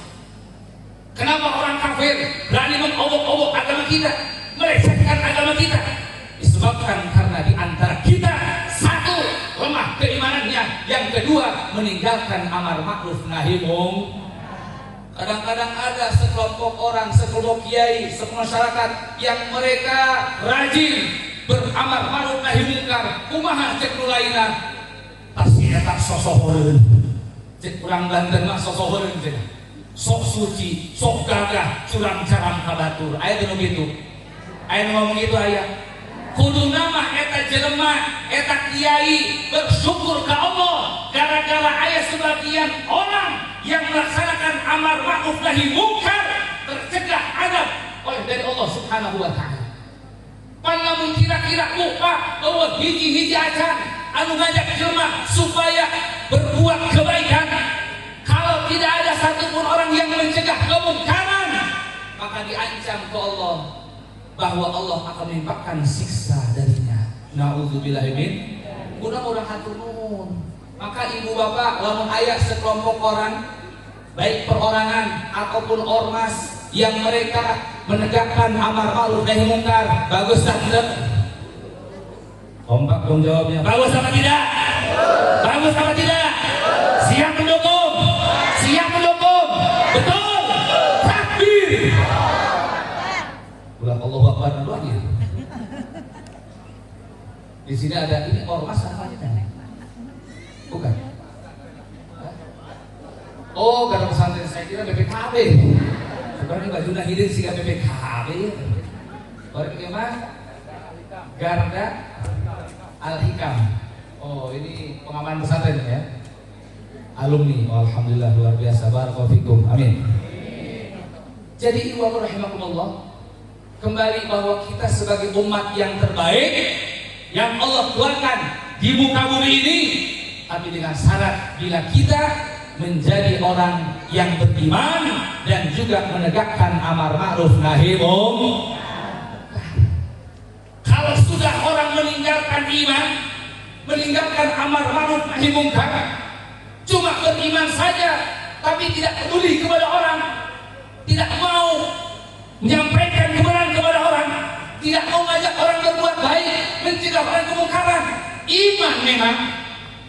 Kenapa orang kafir berani mengobok-obok agama kita, melecehkan agama kita? Disebabkan karena di antara kita, satu, lemah keimanannya, yang kedua, meninggalkan amar ma'ruf nahi munkar. Kadang-kadang ada sekelompok orang, sekelompok kiai, sekelompok masyarakat yang mereka rajin beramar ma'ruf nahi munkar. Kumaha cek nu laina? Pasti eta sosohoreun. Cek urang Banten mah sosohoreun cenah. Sok suci, sok gagah, curang carang kabatur. Aya teh nu kitu. Aya nu ngomong kitu aya. Kudu nama eta jelema, eta kiai bersyukur ke Allah gara-gara aya sebagian orang yang melaksanakan amar ma'ruf nahi munkar tercegah adab oleh dari Allah Subhanahu wa taala. Pan lamun kira-kira lupa bahwa hiji-hiji acan anu ngajak jelema supaya berbuat kebaikan, kalau tidak ada satupun orang yang mencegah kemungkaran, maka diancam ke Allah bahwa Allah akan menimpakan siksa darinya. Na'udzubillahi min. Mudah-mudahan hatur nuhun. Maka ibu bapak, lamun aya sekelompok orang, baik perorangan ataupun ormas, yang mereka menegakkan amar ma'ruf nahi munkar, bagus tak tidak? Kompak dong jawabnya. Bagus apa tidak? Bagus apa tidak? Siap mendukung? Siap mendukung? Betul? Takbir. Ulang Allahu Akbar lagi. Di Di sini ada ini ormas namanya kan? Bukan? Oh, karena pesantren saya kira BPKB. Sebenarnya baju Nahidin sih BPKB. Orang ini mah Garda Al-Hikam. Oh, ini pengaman pesantren ya. Alumni. Oh, alhamdulillah luar biasa. Barakallahu fikum. Amin. Jadi ibu rahimakumullah, kembali bahwa kita sebagai umat yang terbaik yang Allah tuangkan di muka bumi ini, tapi dengan syarat bila kita menjadi orang yang beriman dan juga menegakkan amar ma'ruf nahi munkar. Kalau sudah orang meninggalkan iman, meninggalkan amar ma'ruf nahi munkar, cuma beriman saja tapi tidak peduli kepada orang, tidak mau menyampaikan kebenaran kepada orang, tidak mau mengajak orang berbuat baik, mencegah orang kemungkaran. Iman memang,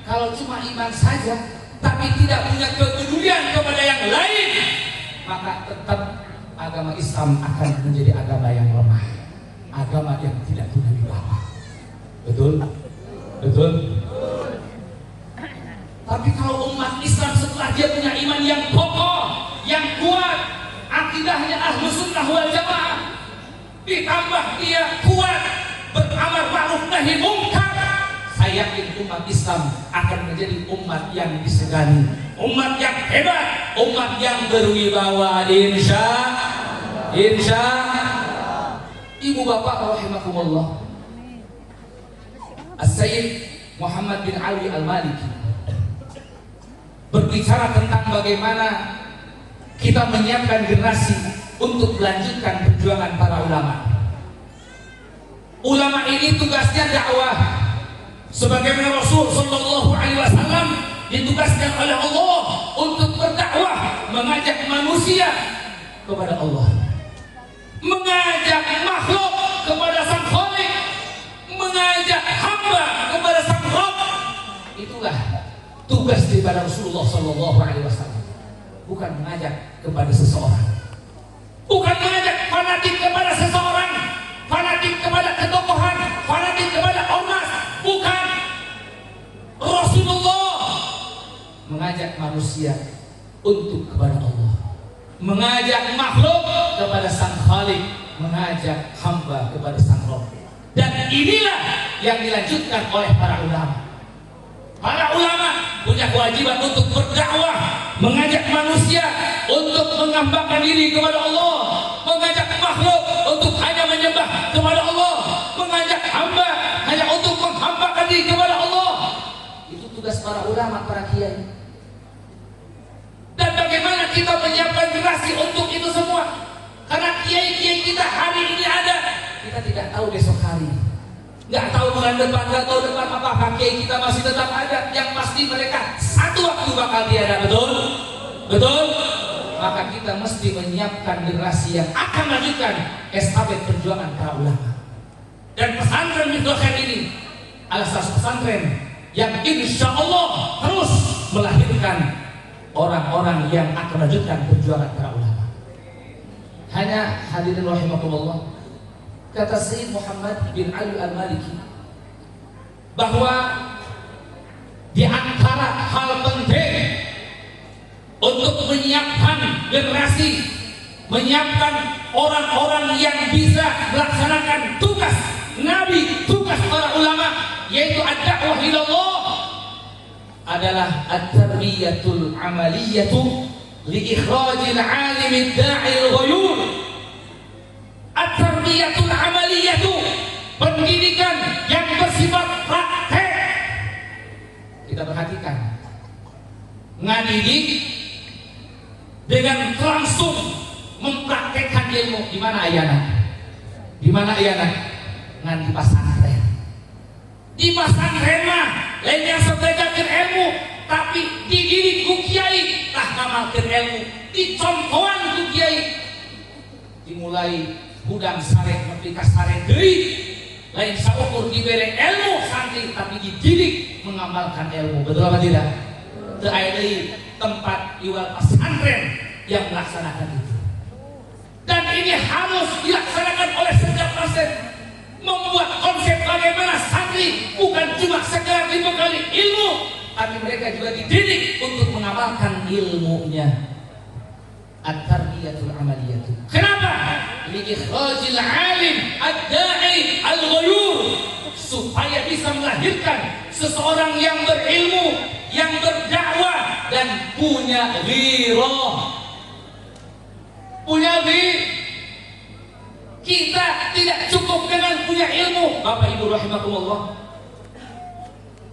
kalau cuma iman saja tapi tidak punya kepedulian kepada yang lain, maka tetap agama Islam akan menjadi agama yang lemah, agama yang tidak punya wibawa. Betul? Betul? Tapi kalau umat Islam setelah dia punya iman yang kokoh, yang kuat, akidahnya Ahlus Sunnah wal Jamaah, ditambah dia kuat beramar ma'ruf nahi munkar, saya yakin umat Islam akan menjadi umat yang disegani, umat yang hebat, umat yang berwibawa. Insya Ibu bapak rahimakumullah, As-Sayyid Muhammad bin Ali Al-Maliki berbicara tentang bagaimana kita menyiapkan generasi untuk melanjutkan perjuangan para ulama. Ulama ini tugasnya dakwah, sebagaimana Rasul Shallallahu Alaihi Wasallam ditugaskan oleh Allah untuk berdakwah, mengajak manusia kepada Allah, mengajak makhluk kepada Sang Khalik, mengajak hamba kepada Sang Rabb. Itulah tugas daripada Rasulullah Shallallahu Alaihi Wasallam, bukan mengajak kepada seseorang, bukan mengajak fanatik kepada seseorang, fanatik kepada ketokohan, fanatik kepada ormas, bukan. Rasulullah mengajak manusia untuk kepada Allah, mengajak makhluk kepada Sang Khalik, mengajak hamba kepada Sang Rabb. Dan inilah yang dilanjutkan oleh para ulama. Para ulama punya kewajiban untuk berdakwah, mengajak manusia untuk menghambakan diri kepada Allah, mengajak makhluk untuk hanya menyembah kepada Allah, mengajak hamba hanya untuk menghambakan diri kepada Allah. Itu tugas para ulama, para kiai. Dan bagaimana kita menyiapkan generasi untuk itu semua? Karena kiai-kiai kita hari ini ada, kita tidak tahu besok hari, nggak tahu bulan depan, nggak tahu depan apakah kiai kita masih tetap ada. Yang pasti mereka satu waktu bakal tiada. Betul? Betul? Maka kita mesti menyiapkan generasi yang akan melanjutkan estafet perjuangan para ulama. Dan pesantren Miftahoul Khair ini adalah salah satu pesantren yang insya Allah terus melahirkan orang-orang yang akan melanjutkan perjuangan para ulama. Hanya hadirin rahimakumullah, kata Sayyid Muhammad bin Ali Al-Maliki bahwa di antara hal penting untuk menyiapkan generasi, menyiapkan orang-orang yang bisa melaksanakan tugas Nabi, tugas para ulama, yaitu ad-da'wah ilallah, adalah at-tarbiyatul amaliyatu li ikhrajil alim ad-da'il ghuyur. At-tarbiyatul amaliyatu, pendidikan yang bersifat praktek. Kita perhatikan, ngadidik dengan langsung mempraktekkan ilmu. Di mana ayana? Di mana ayana? Ngan di pesantren. Di pesantren mah lain yang sebedakan ilmu, tapi dididik ku kiai tah ngamalkeun ilmu, dicontohan ku kiai. Dimulai budang sarek nepi ka sarek deui, lain saukur dibere ilmu santri, tapi dididik mengamalkan ilmu. Betul apa tidak? Teu aya deui tempat iwal pesantren yang melaksanakan itu. Dan ini harus dilaksanakan oleh setiap pasien. membuat konsep bagaimana santri bukan cuma sekedar dibekali ilmu, tapi mereka juga dididik untuk mengamalkan ilmunya. At-tarbiyatul amaliyatu. Kenapa? Li-ikhrajil alim ad-da'i al-ghuyur, supaya bisa melahirkan seseorang yang berilmu, yang berdakwah dan punya ghirah. Punya ghirah. Kita tidak cukup dengan punya ilmu. Bapak Ibu rahimakumullah,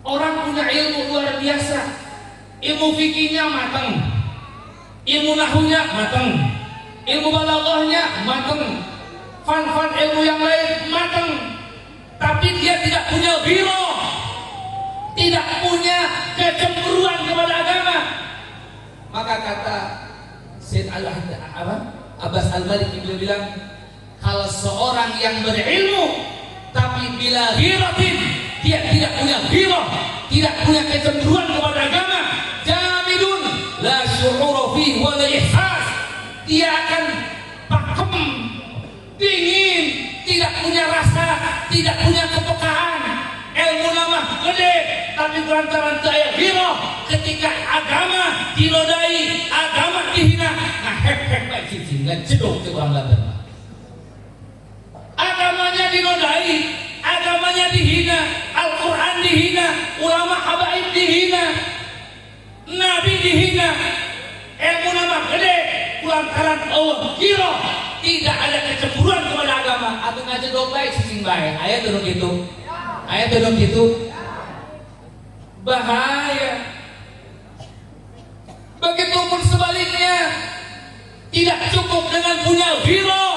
orang punya ilmu luar biasa. Ilmu fikihnya matang, ilmu nahunya matang, ilmu balaghahnya matang, fan ilmu yang lain matang, tapi dia tidak punya ghirah, tidak punya kecemburuan kepada agama. Maka kata Syed Abbas Al-Maliki, beliau bilang, kalau seorang yang berilmu tapi bila ghiratin, dia tidak punya ghirah, tidak punya kecemburuan kepada agama, jamidun la syu'ura fihi wa la ihsas, dia akan pakem, dingin, tidak punya rasa, tidak punya kepekaan. Ilmu nama gede tapi lantaran daya ghirah, ketika agama dinodai, agama dihina, nah hek baik cincin ngecedok ke orang Banten. Agamanya dinodai, agamanya dihina, Al-Quran dihina, ulama habaib dihina, Nabi dihina, ilmu nama gede, lantaran Allah ghirah, tidak ada kecemburuan kepada agama. Atau ngajak baik cicing baik, ayat turun gitu, ayat turun gitu, bahaya. Begitupun sebaliknya, tidak cukup dengan punya ghirah,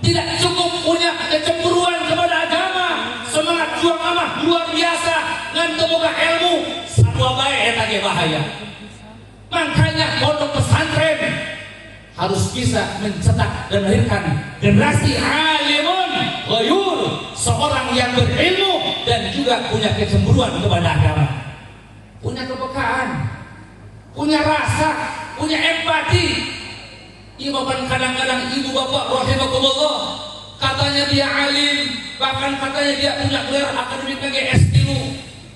tidak cukup punya kecemburuan kepada agama, semangat juang amah luar biasa, ngan temukan ilmu satwa baik eta ge bahaya. Makanya pondok pesantren harus bisa mencetak dan melahirkan generasi alimun ghayur, seorang yang berilmu dan juga punya kecemburuan kepada agama, punya kepekaan, punya rasa, punya empati. Bahkan kadang-kadang ibu bapak rahimakumullah, katanya dia alim, bahkan katanya dia punya gelar akademik kayak S3,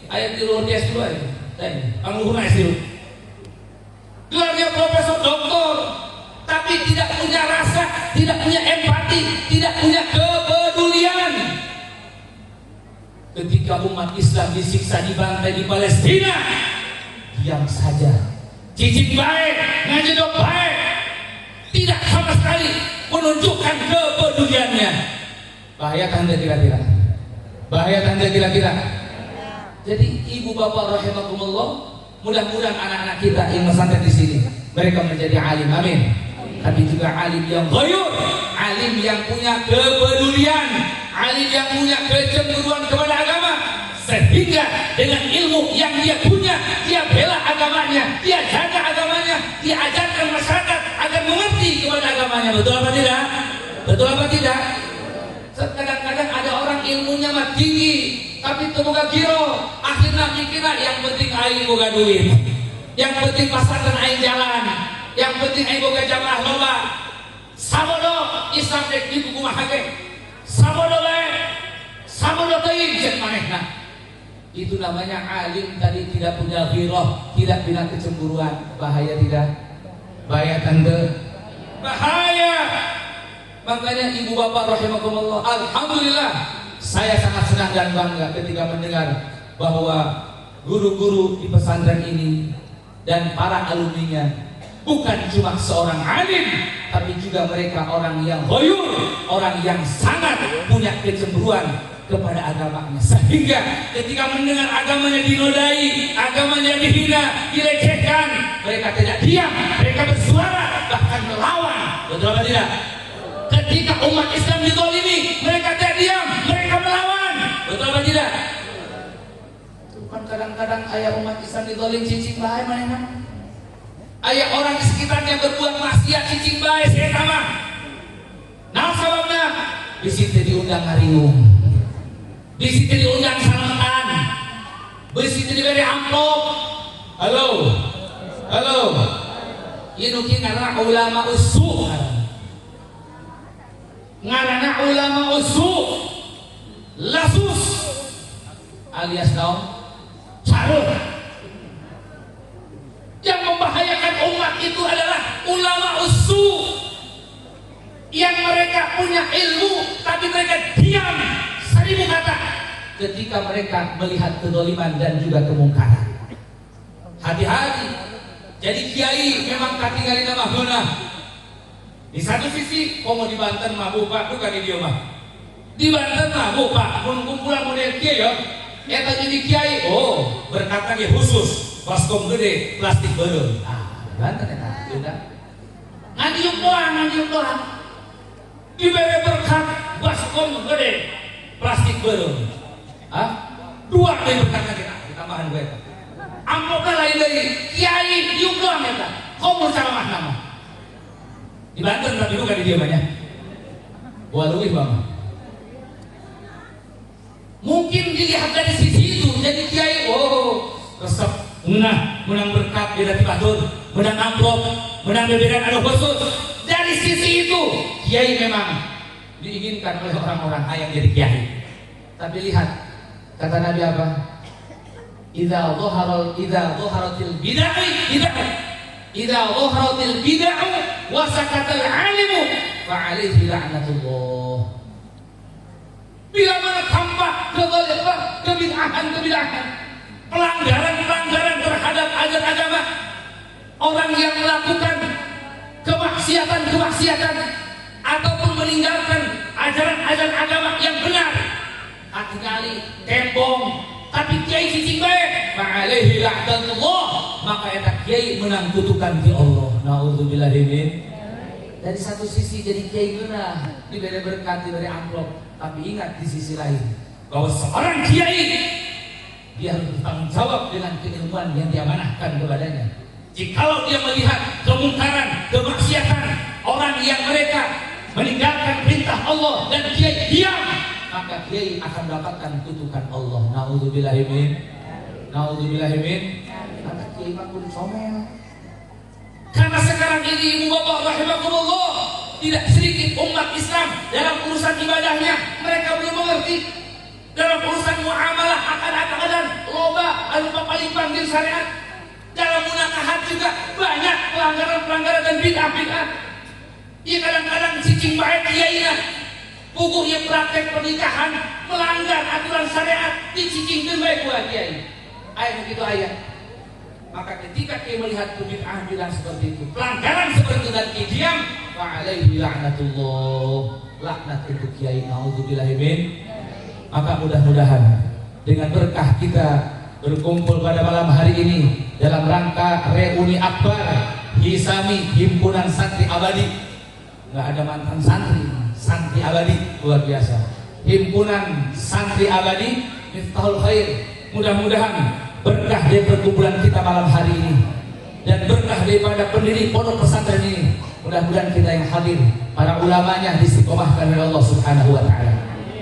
ayat di luar dia S2 ya, pangluhurna S3, gelarnya profesor doktor, tapi tidak punya rasa, tidak punya empati, tidak punya kepedulian. Ketika umat Islam disiksa, dibantai di Palestina, diam saja, cicing baik, ngajedok baik, tidak sama sekali menunjukkan kepeduliannya. Bahaya tanda kira-kira, bahaya tanda kira-kira. Jadi ibu bapak rahimakumullah, mudah-mudahan anak-anak kita yang pesantren di sini mereka menjadi alim, amin. Tapi juga alim yang ghayur, alim yang punya kepedulian, alim yang punya kecemburuan kepada agama, sehingga dengan ilmu yang dia punya, dia bela agamanya, dia jaga agamanya, dia ajarkan masyarakat agar mengerti kepada agamanya. Betul apa tidak? Betul apa tidak? Kadang-kadang ada orang ilmunya mah tinggi, tapi temukan giro, akhirnya mikirnya yang penting aing boga duit, yang penting pasarkan aing jalan, yang penting aing boga jamaah loba. Sabodo Islam dek di buku mahage, sabodo bae, sabodo teuing cek manehna. Itu namanya alim tadi tidak punya ghirah, tidak punya kecemburuan. Bahaya tidak? Bahaya tante? Bahaya. Makanya ibu bapak rahimakumullah, alhamdulillah saya sangat senang dan bangga ketika mendengar bahwa guru-guru di pesantren ini dan para alumninya bukan cuma seorang alim, tapi juga mereka orang yang ghayur, orang yang sangat punya kecemburuan kepada agamanya, sehingga ketika mendengar agamanya dinodai, agamanya dihina, dilecehkan, mereka tidak diam, mereka bersuara, bahkan melawan. Betul apa tidak? Ketika umat Islam dizalimi, mereka tidak diam, mereka melawan. Betul apa tidak? Bukan kadang-kadang ayah umat Islam dizalim cicing bae mana? Ayah orang di sekitarnya berbuat maksiat cicing bae saya tamah. Nah sababna di situ diundang ngariung, di situ diundang salaman, di situ diberi amplop. Halo, halo. Ini karena ulama usuh, ngarana ulama usuh, lasus alias naon carut. Yang membahayakan umat itu adalah ulama usul yang mereka punya ilmu tapi mereka diam 1000 kata ketika mereka melihat kezaliman dan juga kemungkaran. Hati-hati. Jadi kiai memang katingali nama guna. Di satu sisi komo di Banten mah buka bukan di dia mah. Di Banten mah buka mun kumpulan model kiai ya. Eta jadi kiai oh berkata ge khusus baskom gede plastik beureum. Ah, Banten eta udah. Ngandiuk doang. Diberi berkat baskom gede plastik beureum. Ah, 2 kali berkat lagi tambahan gue. Amplopna lain dari kiai diuk doang eta. Komo salah nama. Di Banten tapi bukan di dia banyak. Buat lebih bang. Mungkin dilihat dari sisi itu jadi kiai oh resep menang berkat beda tibatur menang amplop menang beberan ada khusus. Dari sisi itu kiai memang diinginkan oleh orang-orang yang jadi kiai. Tapi lihat kata Nabi apa? Idza dhaharatil bid'ah wa sakatal 'alimu fa 'alaihi la'natullah. Bila mana tampak kebid'ahan, pelanggaran terhadap ajaran agama, orang yang melakukan kemaksiatan ataupun meninggalkan ajaran agama yang benar, hati-hati tembong, tapi kiai cicing bae, ma'alaihi la'natullah, maka eta kiai menang kutukan di Allah. Nauzubillah min. Dari satu sisi jadi kiai benar, diberi berkat, diberi amplop, tapi ingat di sisi lain bahwa seorang kiai dia harus bertanggung jawab dengan keilmuan yang diamanahkan kepadanya. Jikalau dia melihat kemungkaran, kemaksiatan orang yang mereka meninggalkan perintah Allah dan kiai diam, maka kiai akan mendapatkan kutukan Allah. Nauzubillah min. Kata kiai mah kudu comel. Karena sekarang ini ibu bapak rahimakumullah, tidak sedikit umat Islam dalam urusan ibadahnya mereka belum mengerti. Dalam urusan muamalah akan loba anu paling panggil syariat. Dalam munakahat juga banyak pelanggaran dan bid'ah. Ia kadang-kadang cicing bae kiaina. Puguhnya praktek pernikahan melanggar aturan syariat dicicingkeun bae ku kiai. Aya begitu aya. Maka ketika kiai melihat bid'ah bilang seperti itu, pelanggaran seperti itu dan kiai diam, fa alaihi la'natullah. Laknat untuk kiai. Nauzubillah min. Maka mudah-mudahan dengan berkah kita berkumpul pada malam hari ini dalam rangka reuni akbar Hisami Himpunan Santri Abadi. Nggak ada mantan santri abadi, luar biasa. Himpunan Santri Abadi Miftahul Khair. Mudah-mudahan berkah dari perkumpulan kita malam hari ini dan berkah daripada pendiri pondok pesantren ini, mudah-mudahan kita yang hadir, para ulamanya istiqomahkan oleh Allah Subhanahu wa taala.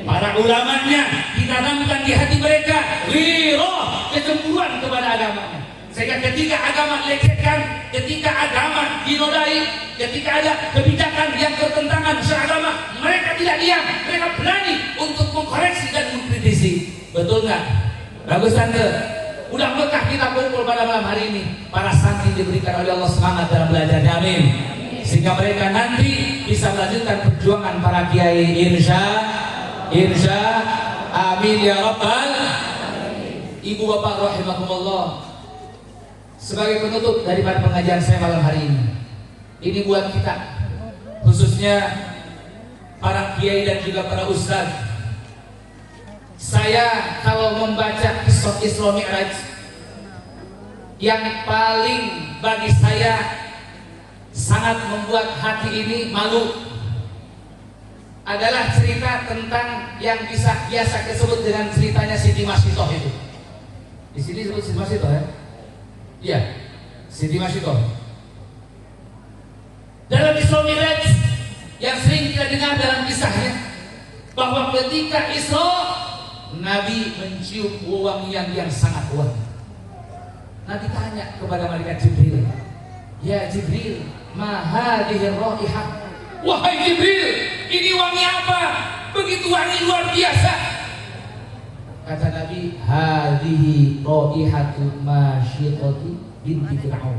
Para ulamanya ditanamkan di hati mereka ghirah, kecemburuan kepada agamanya. Sehingga ketika agama dilecehkan, ketika agama dinodai, ketika ada kebijakan yang bertentangan seagama, mereka tidak diam, mereka berani untuk mengkoreksi dan mengkritisi. Betul nggak? Bagus tante. Udah berkah kita kumpul pada malam hari ini. Para santri diberikan oleh Allah semangat dalam belajarnya, amin. Sehingga mereka nanti bisa melanjutkan perjuangan para kiai, insya amin ya rabbal. Ibu bapak rahimakumullah, sebagai penutup daripada pengajian saya malam hari ini buat kita, khususnya para kiai dan juga para ustaz. Saya kalau membaca kisah Isra Mi'raj, yang paling bagi saya sangat membuat hati ini malu adalah cerita tentang yang biasa disebut dengan ceritanya Siti Masitoh itu. Di sini disebut Siti Masitoh ya? Iya, Siti Masitoh. Dalam Isra Mi'raj yang sering kita dengar dalam kisahnya, bahwa ketika Isra, Nabi mencium wewangian yang sangat wangi. Nabi tanya kepada malaikat Jibril, "Ya Jibril, ma hadhihi raihah?" Wahai Jibril, ini wangi apa? Begitu wangi luar biasa. Kata Nabi, hadhihi raihatu Masyiqati binti Fir'aun.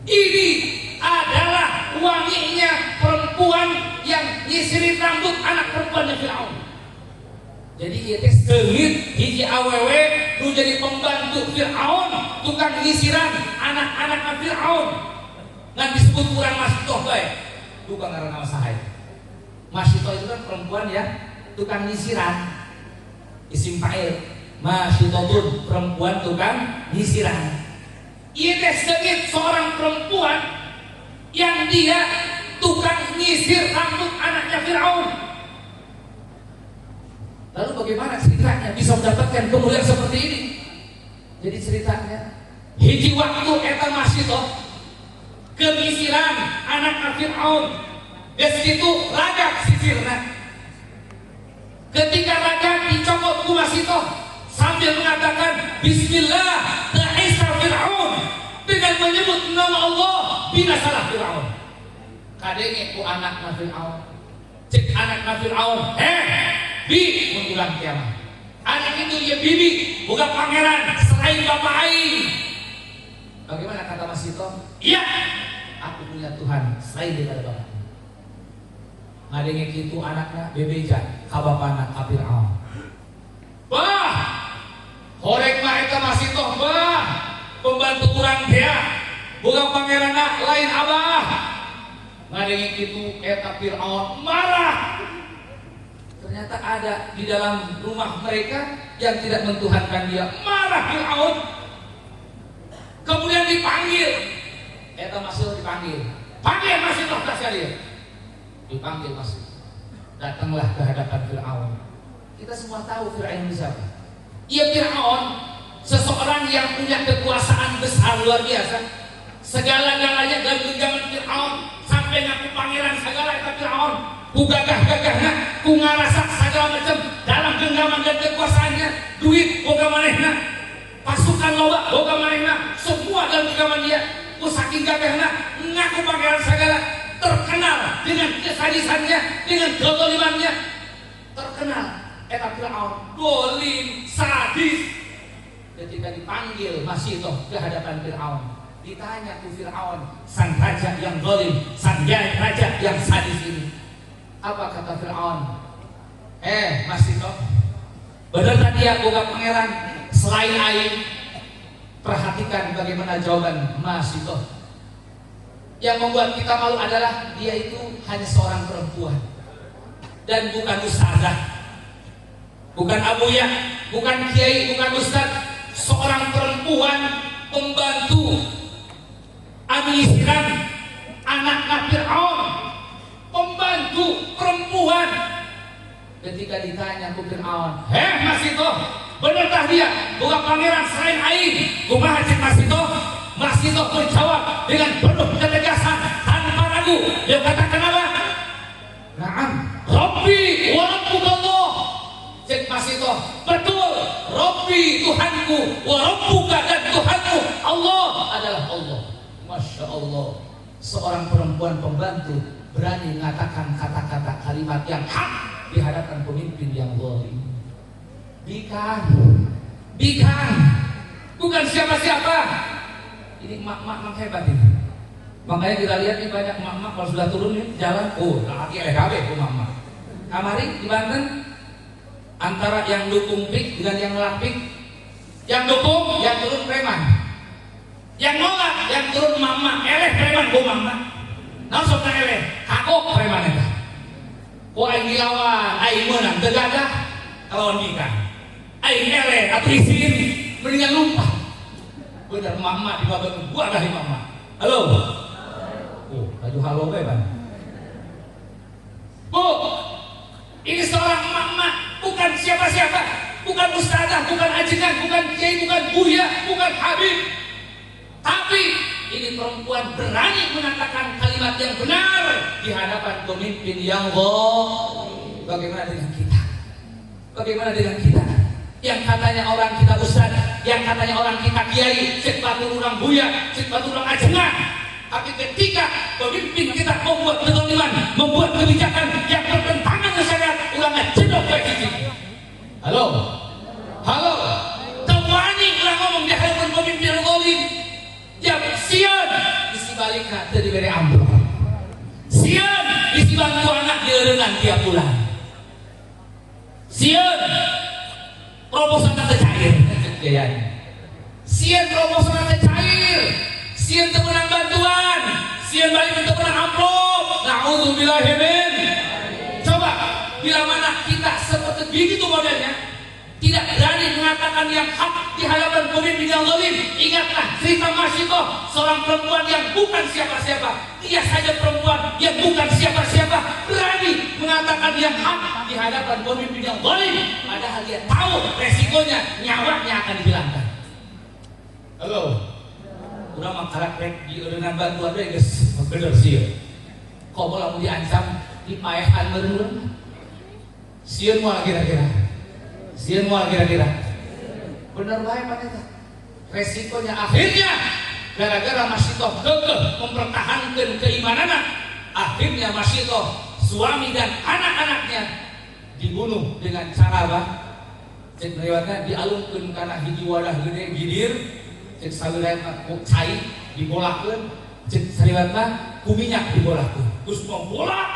Ini adalah wanginya perempuan yang nyisirin rambut anak perempuannya Fir'aun. Jadi ieu teh seungit hiji awewe nu jadi pembantu Fir'aun, tukang nyisiran anak-anak Fir'aun. Ngan disebut kurang Masyiqah bae. Tukang ngaranna saha eta? Masyiqah itu kan perempuan yang tukang nyisiran. Isim fa'il. Masyiqatun, perempuan tukang nyisiran. Ia teh sedikit seorang perempuan yang dia tukang nyisir rambut anaknya Fir'aun. Lalu bagaimana ceritanya bisa mendapatkan kemuliaan seperti ini? Jadi ceritanya hiji waktu eta Masyiqah kenyisiran anaknya Fir'aun. Geus kitu ragak sisirna. Ketika ragak dicopot ku Masyiqah sambil mengatakan Bismillah ta'isa Fir'aun, dengan menyebut nama Allah binasalah Fir'aun. Kadenge ku anakna Fir'aun, cek anakna Fir'aun, bi mengulang kiamat. Anak itu ya bibi, bukan pangeran selain bapak aing. Bagaimana kata Masyiqah? Iya, aku punya Tuhan selain daripada bapak. Ngadenge kitu anakna bebeja ka bapana ka Fir'aun. Bah, horek mah eta Masyiqah bah, pembantu urang teh, bukan pangeranna lain abah. Ngadenge kitu eta Fir'aun marah. Ternyata ada di dalam rumah mereka yang tidak mentuhankan dia. Marah Fir'aun. Kemudian dipanggil. Eta Masyiqah dipanggil. Panggil Masyiqah ka dia. Dipanggil Masyiqah. Datanglah ke hadapan Fir'aun. Kita semua tahu Fir'aun siapa. Ia Fir'aun, seseorang yang punya kekuasaan besar luar biasa. Segala-galanya dalam genggaman Fir'aun, sampai ngaku pangeran segala itu Fir'aun. Ku gagah-gagahna, ku ngarasa segala macam dalam genggaman dan kekuasaannya. Duit boga manehna, pasukan loba boga manehna, semua dalam genggaman dia. Ku saking gagahna, ngaku pangeran segala. Terkenal dengan kesadisannya, dengan kezalimannya. Terkenal eta Fir'aun dolim, sadis. Ketika dipanggil Masyiqah ke hadapan Fir'aun, ditanya ku Fir'aun, sang raja yang zalim, sang raja yang sadis ini, apa kata Fir'aun? Masyiqah, benar tadi aku gak pangeran selain aing? Perhatikan bagaimana jawaban Masyiqah. Yang membuat kita malu adalah dia itu hanya seorang perempuan dan bukan ustazah, bukan abuya, bukan kiai, bukan ustaz. Seorang perempuan pembantu administran anak Fir'aun, pembantu perempuan. Ketika ditanya ke Fir'aun, Masyiqah, benarkah dia bukan pangeran selain aing? Kumaha cek Masyiqah? Masyiqah menjawab dengan penuh ketegasan tanpa ragu. Dia katakan apa? Naam, Rabbi wa Rabbukallah. Cek Masyiqah, betul, Rabbi Tuhanku, wa Rabbuka dan Tuhanku Allah adalah Allah. Masya Allah, seorang perempuan pembantu berani mengatakan kata-kata kalimat yang hak di hadapan pemimpin yang zalim. Bikan, bukan siapa-siapa. Ini mak-mak hebat ini. Makanya kita lihat nih banyak mak-mak kalau sudah turun nih jalan, laki LKB mak-mak. Kamari di Banten antara yang dukung pik dengan yang nolak pik. Yang dukung yang turun preman, yang nolak yang turun mak-mak eleh preman ku mak-mak. Langsung ke eleh, kakok preman eta. Ku aing dilawan, aing meunang teu gadah lawan nikah. Aing eleh atuh isin mendingan lupa. Benar mama di babak gua dari mama. Halo. Baju halo Bang. Bu, ini seorang mama, bukan siapa-siapa, bukan ustazah, bukan ajengan, bukan kiai, bukan buya, bukan habib. Tapi ini perempuan berani mengatakan kalimat yang benar di hadapan pemimpin yang zalim. Bagaimana dengan kita? Bagaimana dengan kita? Yang katanya orang kita ustaz, yang katanya orang kita kiai, cek batu orang buya, cek batu orang ajengan. Tapi ketika pemimpin kita membuat kezaliman, membuat kebijakan yang bertentangan dengan syariat, ulangnya cedok baik. Halo, anjing jam sieun isi balikna teu dibere amplop sieun isi bantu anak dieureungan tiap bulan sieun proposal teh cair gayanya sieun proposal teh cair sieun teu meunang bantuan sieun balik teu meunang amplop naudzubillahi min. Coba bila mana kita seperti begitu modelnya tidak berani mengatakan yang hak di hadapan pemimpin yang zalim. Ingatlah cerita Masyitoh, seorang perempuan yang bukan siapa-siapa. Dia saja perempuan yang bukan siapa-siapa berani mengatakan yang hak di hadapan pemimpin yang zalim, padahal dia tahu resikonya nyawanya akan dihilangkan. Halo, udah makarak rek di urunan bantuan deh guys, bener sih. Kok bola mau diancam dipaehan meureun? Sieun moal kira-kira. Sieun moal kira-kira. Bener bae paneta. Resikonya akhirnya gara-gara Masyitoh kekeh mempertahankan keimanannya, akhirnya Masyitoh suami dan anak-anaknya dibunuh dengan cara apa? Cek riwayatna dialungkeun kana hiji wadah gede gidir, cek sabeurana cai dibolakkeun, cek riwayatna kuminyak dibolakkeun. Terus bolak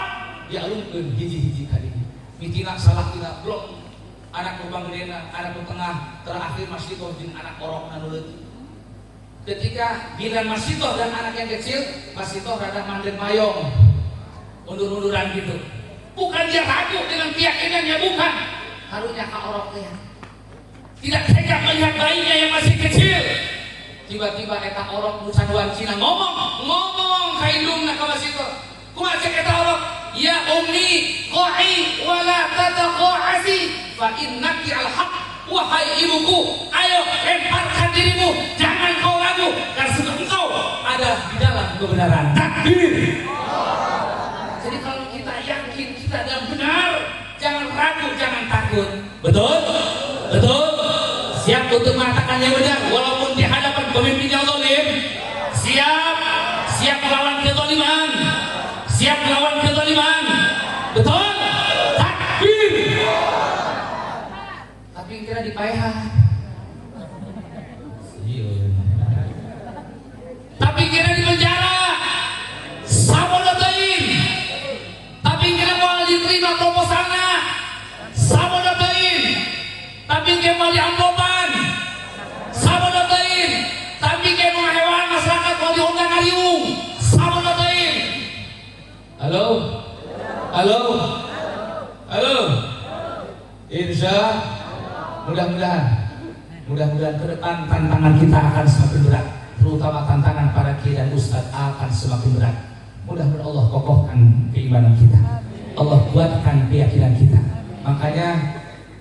dialungkeun hiji-hiji ka dieu. Mitina salah tina blok anak lubang gedena, anak tengah, terakhir Masyitoh jeung anak orok anu leutik. Ketika giliran Masyitoh dan anak yang kecil, Masyitoh rada mandeg mayong, undur-unduran gitu. Bukan dia ragu dengan keyakinannya, bukan. Harunya ka orok teh. Tidak tega melihat bayinya yang masih kecil. Tiba-tiba eta orok nu canduan Cina ngomong ka indungna ka Masyitoh. Kumaha cek eta orok? Ya ummi qa'i wala tataqa'asi fa innaki al-haq. Wahai ibuku, ayo lemparkan dirimu, jangan kau ragu karena sudah engkau ada di dalam kebenaran. Takbir. Jadi kalau kita yakin kita dalam benar, jangan ragu, jangan takut. Betul? Betul? Siap untuk mengatakan yang benar walaupun di hadapan pemimpin yang zalim. Siap melawan kezaliman. Siap melawan kezaliman. Betul? Takbir. Tapi kira dipaehan. Tapi kira di penjara. Sabodo teuing. Tapi kira moal diterima proposalna. Sabodo teuing. Tapi kira moal diamplopan. Sabodo teuing. Tapi kira moal hewan masyarakat moal diundang ngariung. Sabodo teuing. Halo? Halo? Halo? Insya mudah-mudahan ke depan tantangan kita akan semakin berat, terutama tantangan para kiai dan ustadz akan semakin berat. Mudah-mudahan Allah kokohkan keimanan kita, Allah kuatkan keyakinan kita. Makanya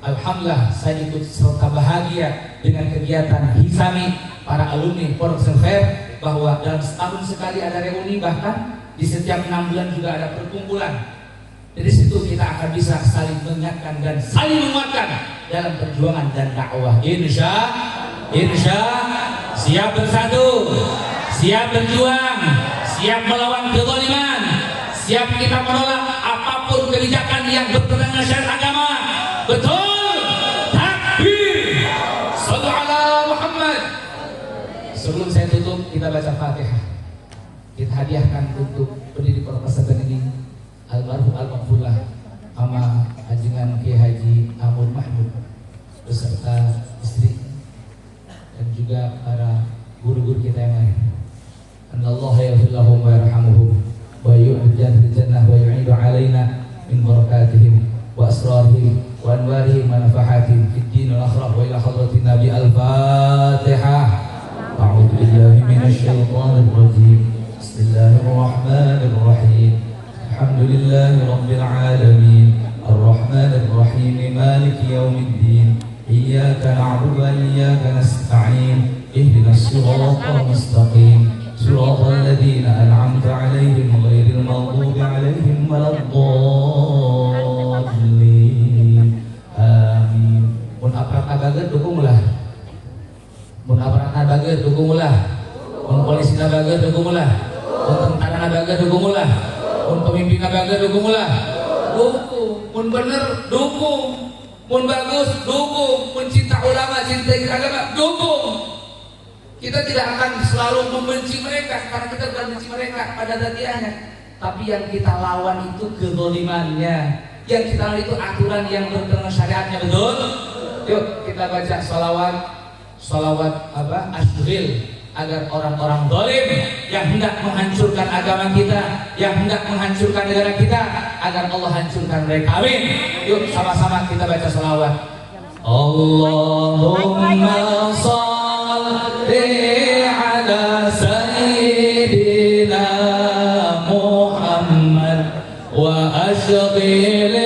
alhamdulillah saya ikut serta bahagia dengan kegiatan Hisami para alumni Pondok Pesantren, bahwa dalam setahun sekali ada reuni, bahkan di setiap 6 bulan juga ada perkumpulan. Dari situ kita akan bisa saling mengingatkan dan saling menguatkan dalam perjuangan dan dakwah. Insya siap bersatu, siap berjuang, siap melawan kezaliman, siap kita menolak apapun kebijakan yang bertentangan syariat agama. Betul? Takbir. Shallu ala Muhammad. Sebelum saya tutup, kita baca Fatihah. Kita hadiahkan untuk pendiri Pondok Pesantren ini almarhum al-maghfurlah sama ajengan Kiai Haji Amun Mahmud beserta istri dan juga para guru-guru kita yang lain. Allah yaghfir lahum wa yarhamuhum wa yu'jal fil jannah wa yu'idu alaina min barakatihim wa asrarihim wa anwarihim wa nafahatihim fid din wal akhirah wa ila hadratin nabi al-fatihah. A'udzu billahi minasy syaithanir rajim. Bismillahirrahmanirrahim. Alhamdulillahi rabbil alamin. Ar-Rahmanir Rahim. Maliki yaumiddin. Iyyaka na'budu wa iyyaka nasta'in. Ihdinas siratal mustaqim. Siratal ladzina an'amta 'alaihim ghairil maghdubi 'alaihim waladdallin. Amin. Mun aparat abageut dukung ulah. Mun aparat abageut dukung ulah. Mun polisi abageut dukung ulah. Mun tentara abageut dukung ulah. Mun pemimpin abageut dukung ulah. Dukung. Mun bener dukung. Mun bagus dukung. Mun cinta ulama, cinta agama dukung. Kita tidak akan selalu membenci mereka karena kita bukan benci mereka pada datiannya, tapi yang kita lawan itu kezalimannya, yang kita lawan itu aturan yang bertentangan syariatnya, betul? Yuk kita baca salawat asyril agar orang-orang zalim yang hendak menghancurkan agama kita, yang hendak menghancurkan negara kita, agar Allah hancurkan mereka. Amin. Yuk sama-sama kita baca salawat. Allahumma shalli ala sayyidina Muhammad wa ashghil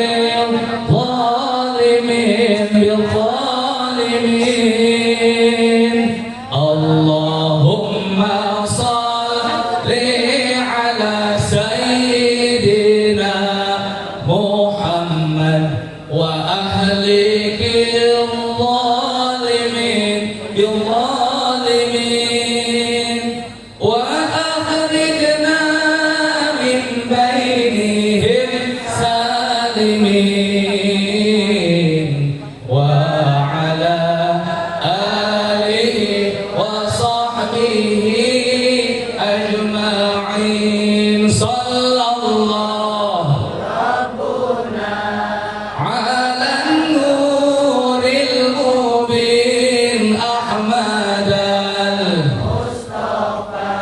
zalimin bil zalimin. Allahumma shalli ala sayyidina Muhammad wa ahlikil zalimin bil zalimin wa akhrijna min bainihim salimin wa ala alihi wa sahbihi ajma'in. Sallallahu ala nuril mubin Ahmad al-Mustafa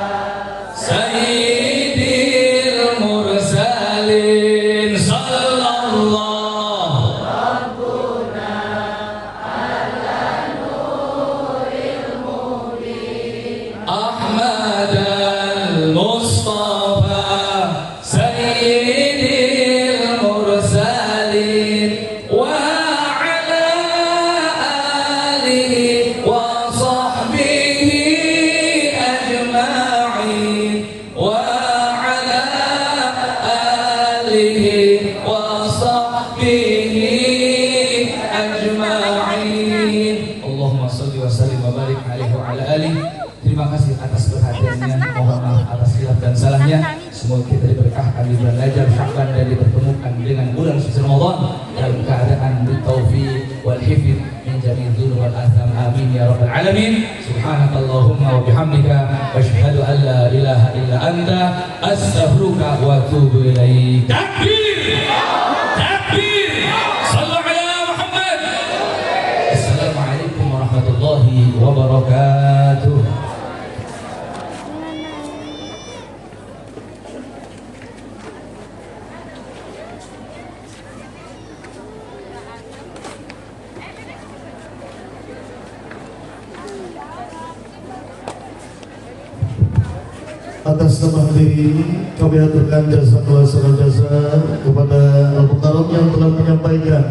Sayyidil mursalin. Sallallahu Ahmad al-Mustafa Sayyidil mursalin wa ala alihi wa sahbihi ajma'in wa ala alihi wa sahbihi ajma'in. Allahumma shalli wa sallim wa barik alaihi wa ala alihi. Terima kasih atas perhatiannya, mohon maaf atas khilaf dan salahnya. Semoga kita diberkahkan di bulan Rajab Sya'ban dan dipertemukan dengan bulan suci Ramadan dalam keadaan bitaufiq wal hifz min jami'il dzunub wal atham. Amin ya rabbal alamin. Subhanakallahumma wa bihamdika asyhadu an la ilaha illa anta astaghfiruka wa atubu ilaik. Takbir! Takbir! Shallu ala Muhammad. Assalamualaikum warahmatullahi wabarakatuh. Atas nama hadirin kami aturkan jazakallahu khairan jazaa kepada Al-Mukarram yang telah menyampaikan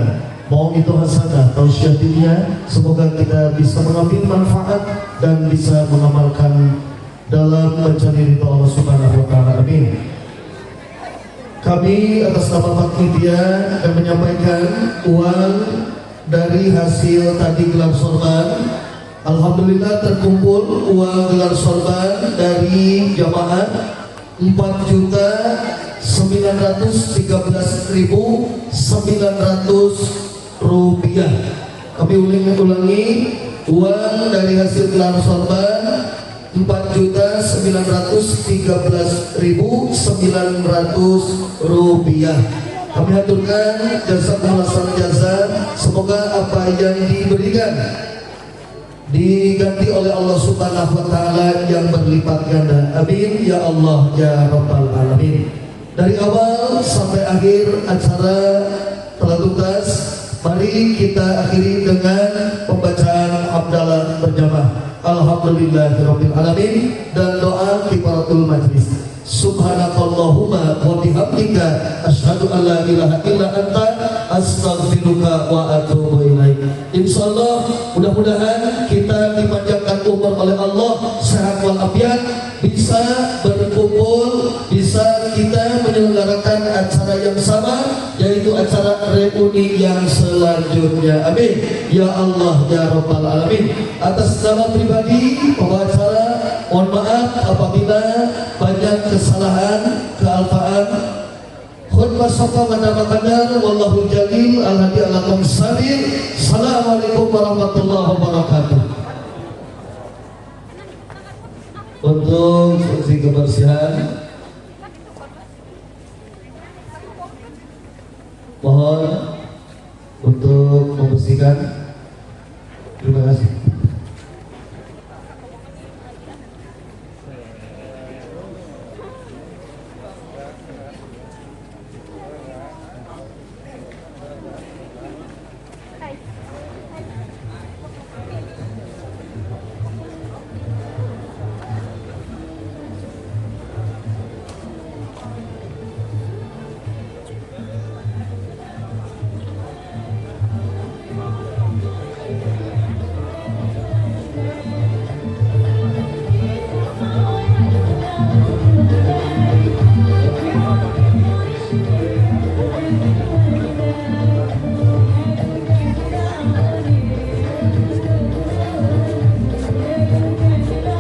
mau itu hasanah tausiah diniyah. Semoga kita bisa mengambil manfaat dan bisa mengamalkan dalam mencari ridha Allah Subhanahu wa taala. Amin. Kami atas nama panitia akan menyampaikan uang dari hasil tadi gelar sorban. Alhamdulillah terkumpul uang gelar sorban dari jamaah 4.913.900 rupiah. Kami ulangi uang dari hasil gelar sorban 4.913.900 rupiah. Kami haturkan jazakumullah jazaa. Semoga apa yang diberikan diganti oleh Allah Subhanahu wa taala yang berlipat ganda. Amin ya Allah ya rabbal alamin. Dari awal sampai akhir acara telah tuntas. Mari kita akhiri dengan pembacaan hamdalah berjamaah. Alhamdulillahirabbil alamin dan doa kifaratul majlis. Subhanakallahumma wa bihamdika asyhadu an la ilaha illa anta astaghfiruka wa atubu ilaik. Insyaallah mudah-mudahan kita dipanjangkan umur oleh Allah, sehat walafiat, bisa berkumpul, bisa kita menyelenggarakan acara yang sama, yaitu acara reuni yang selanjutnya. Amin ya Allah ya rabbal alamin. Atas nama pribadi pembawa acara, mohon maaf apabila banyak kesalahan, kealfaan. Khutbah sapa wa qadar wallahu jalil alhadi ala qamsabil. Assalamualaikum warahmatullahi wabarakatuh. untuk fungsi kebersihan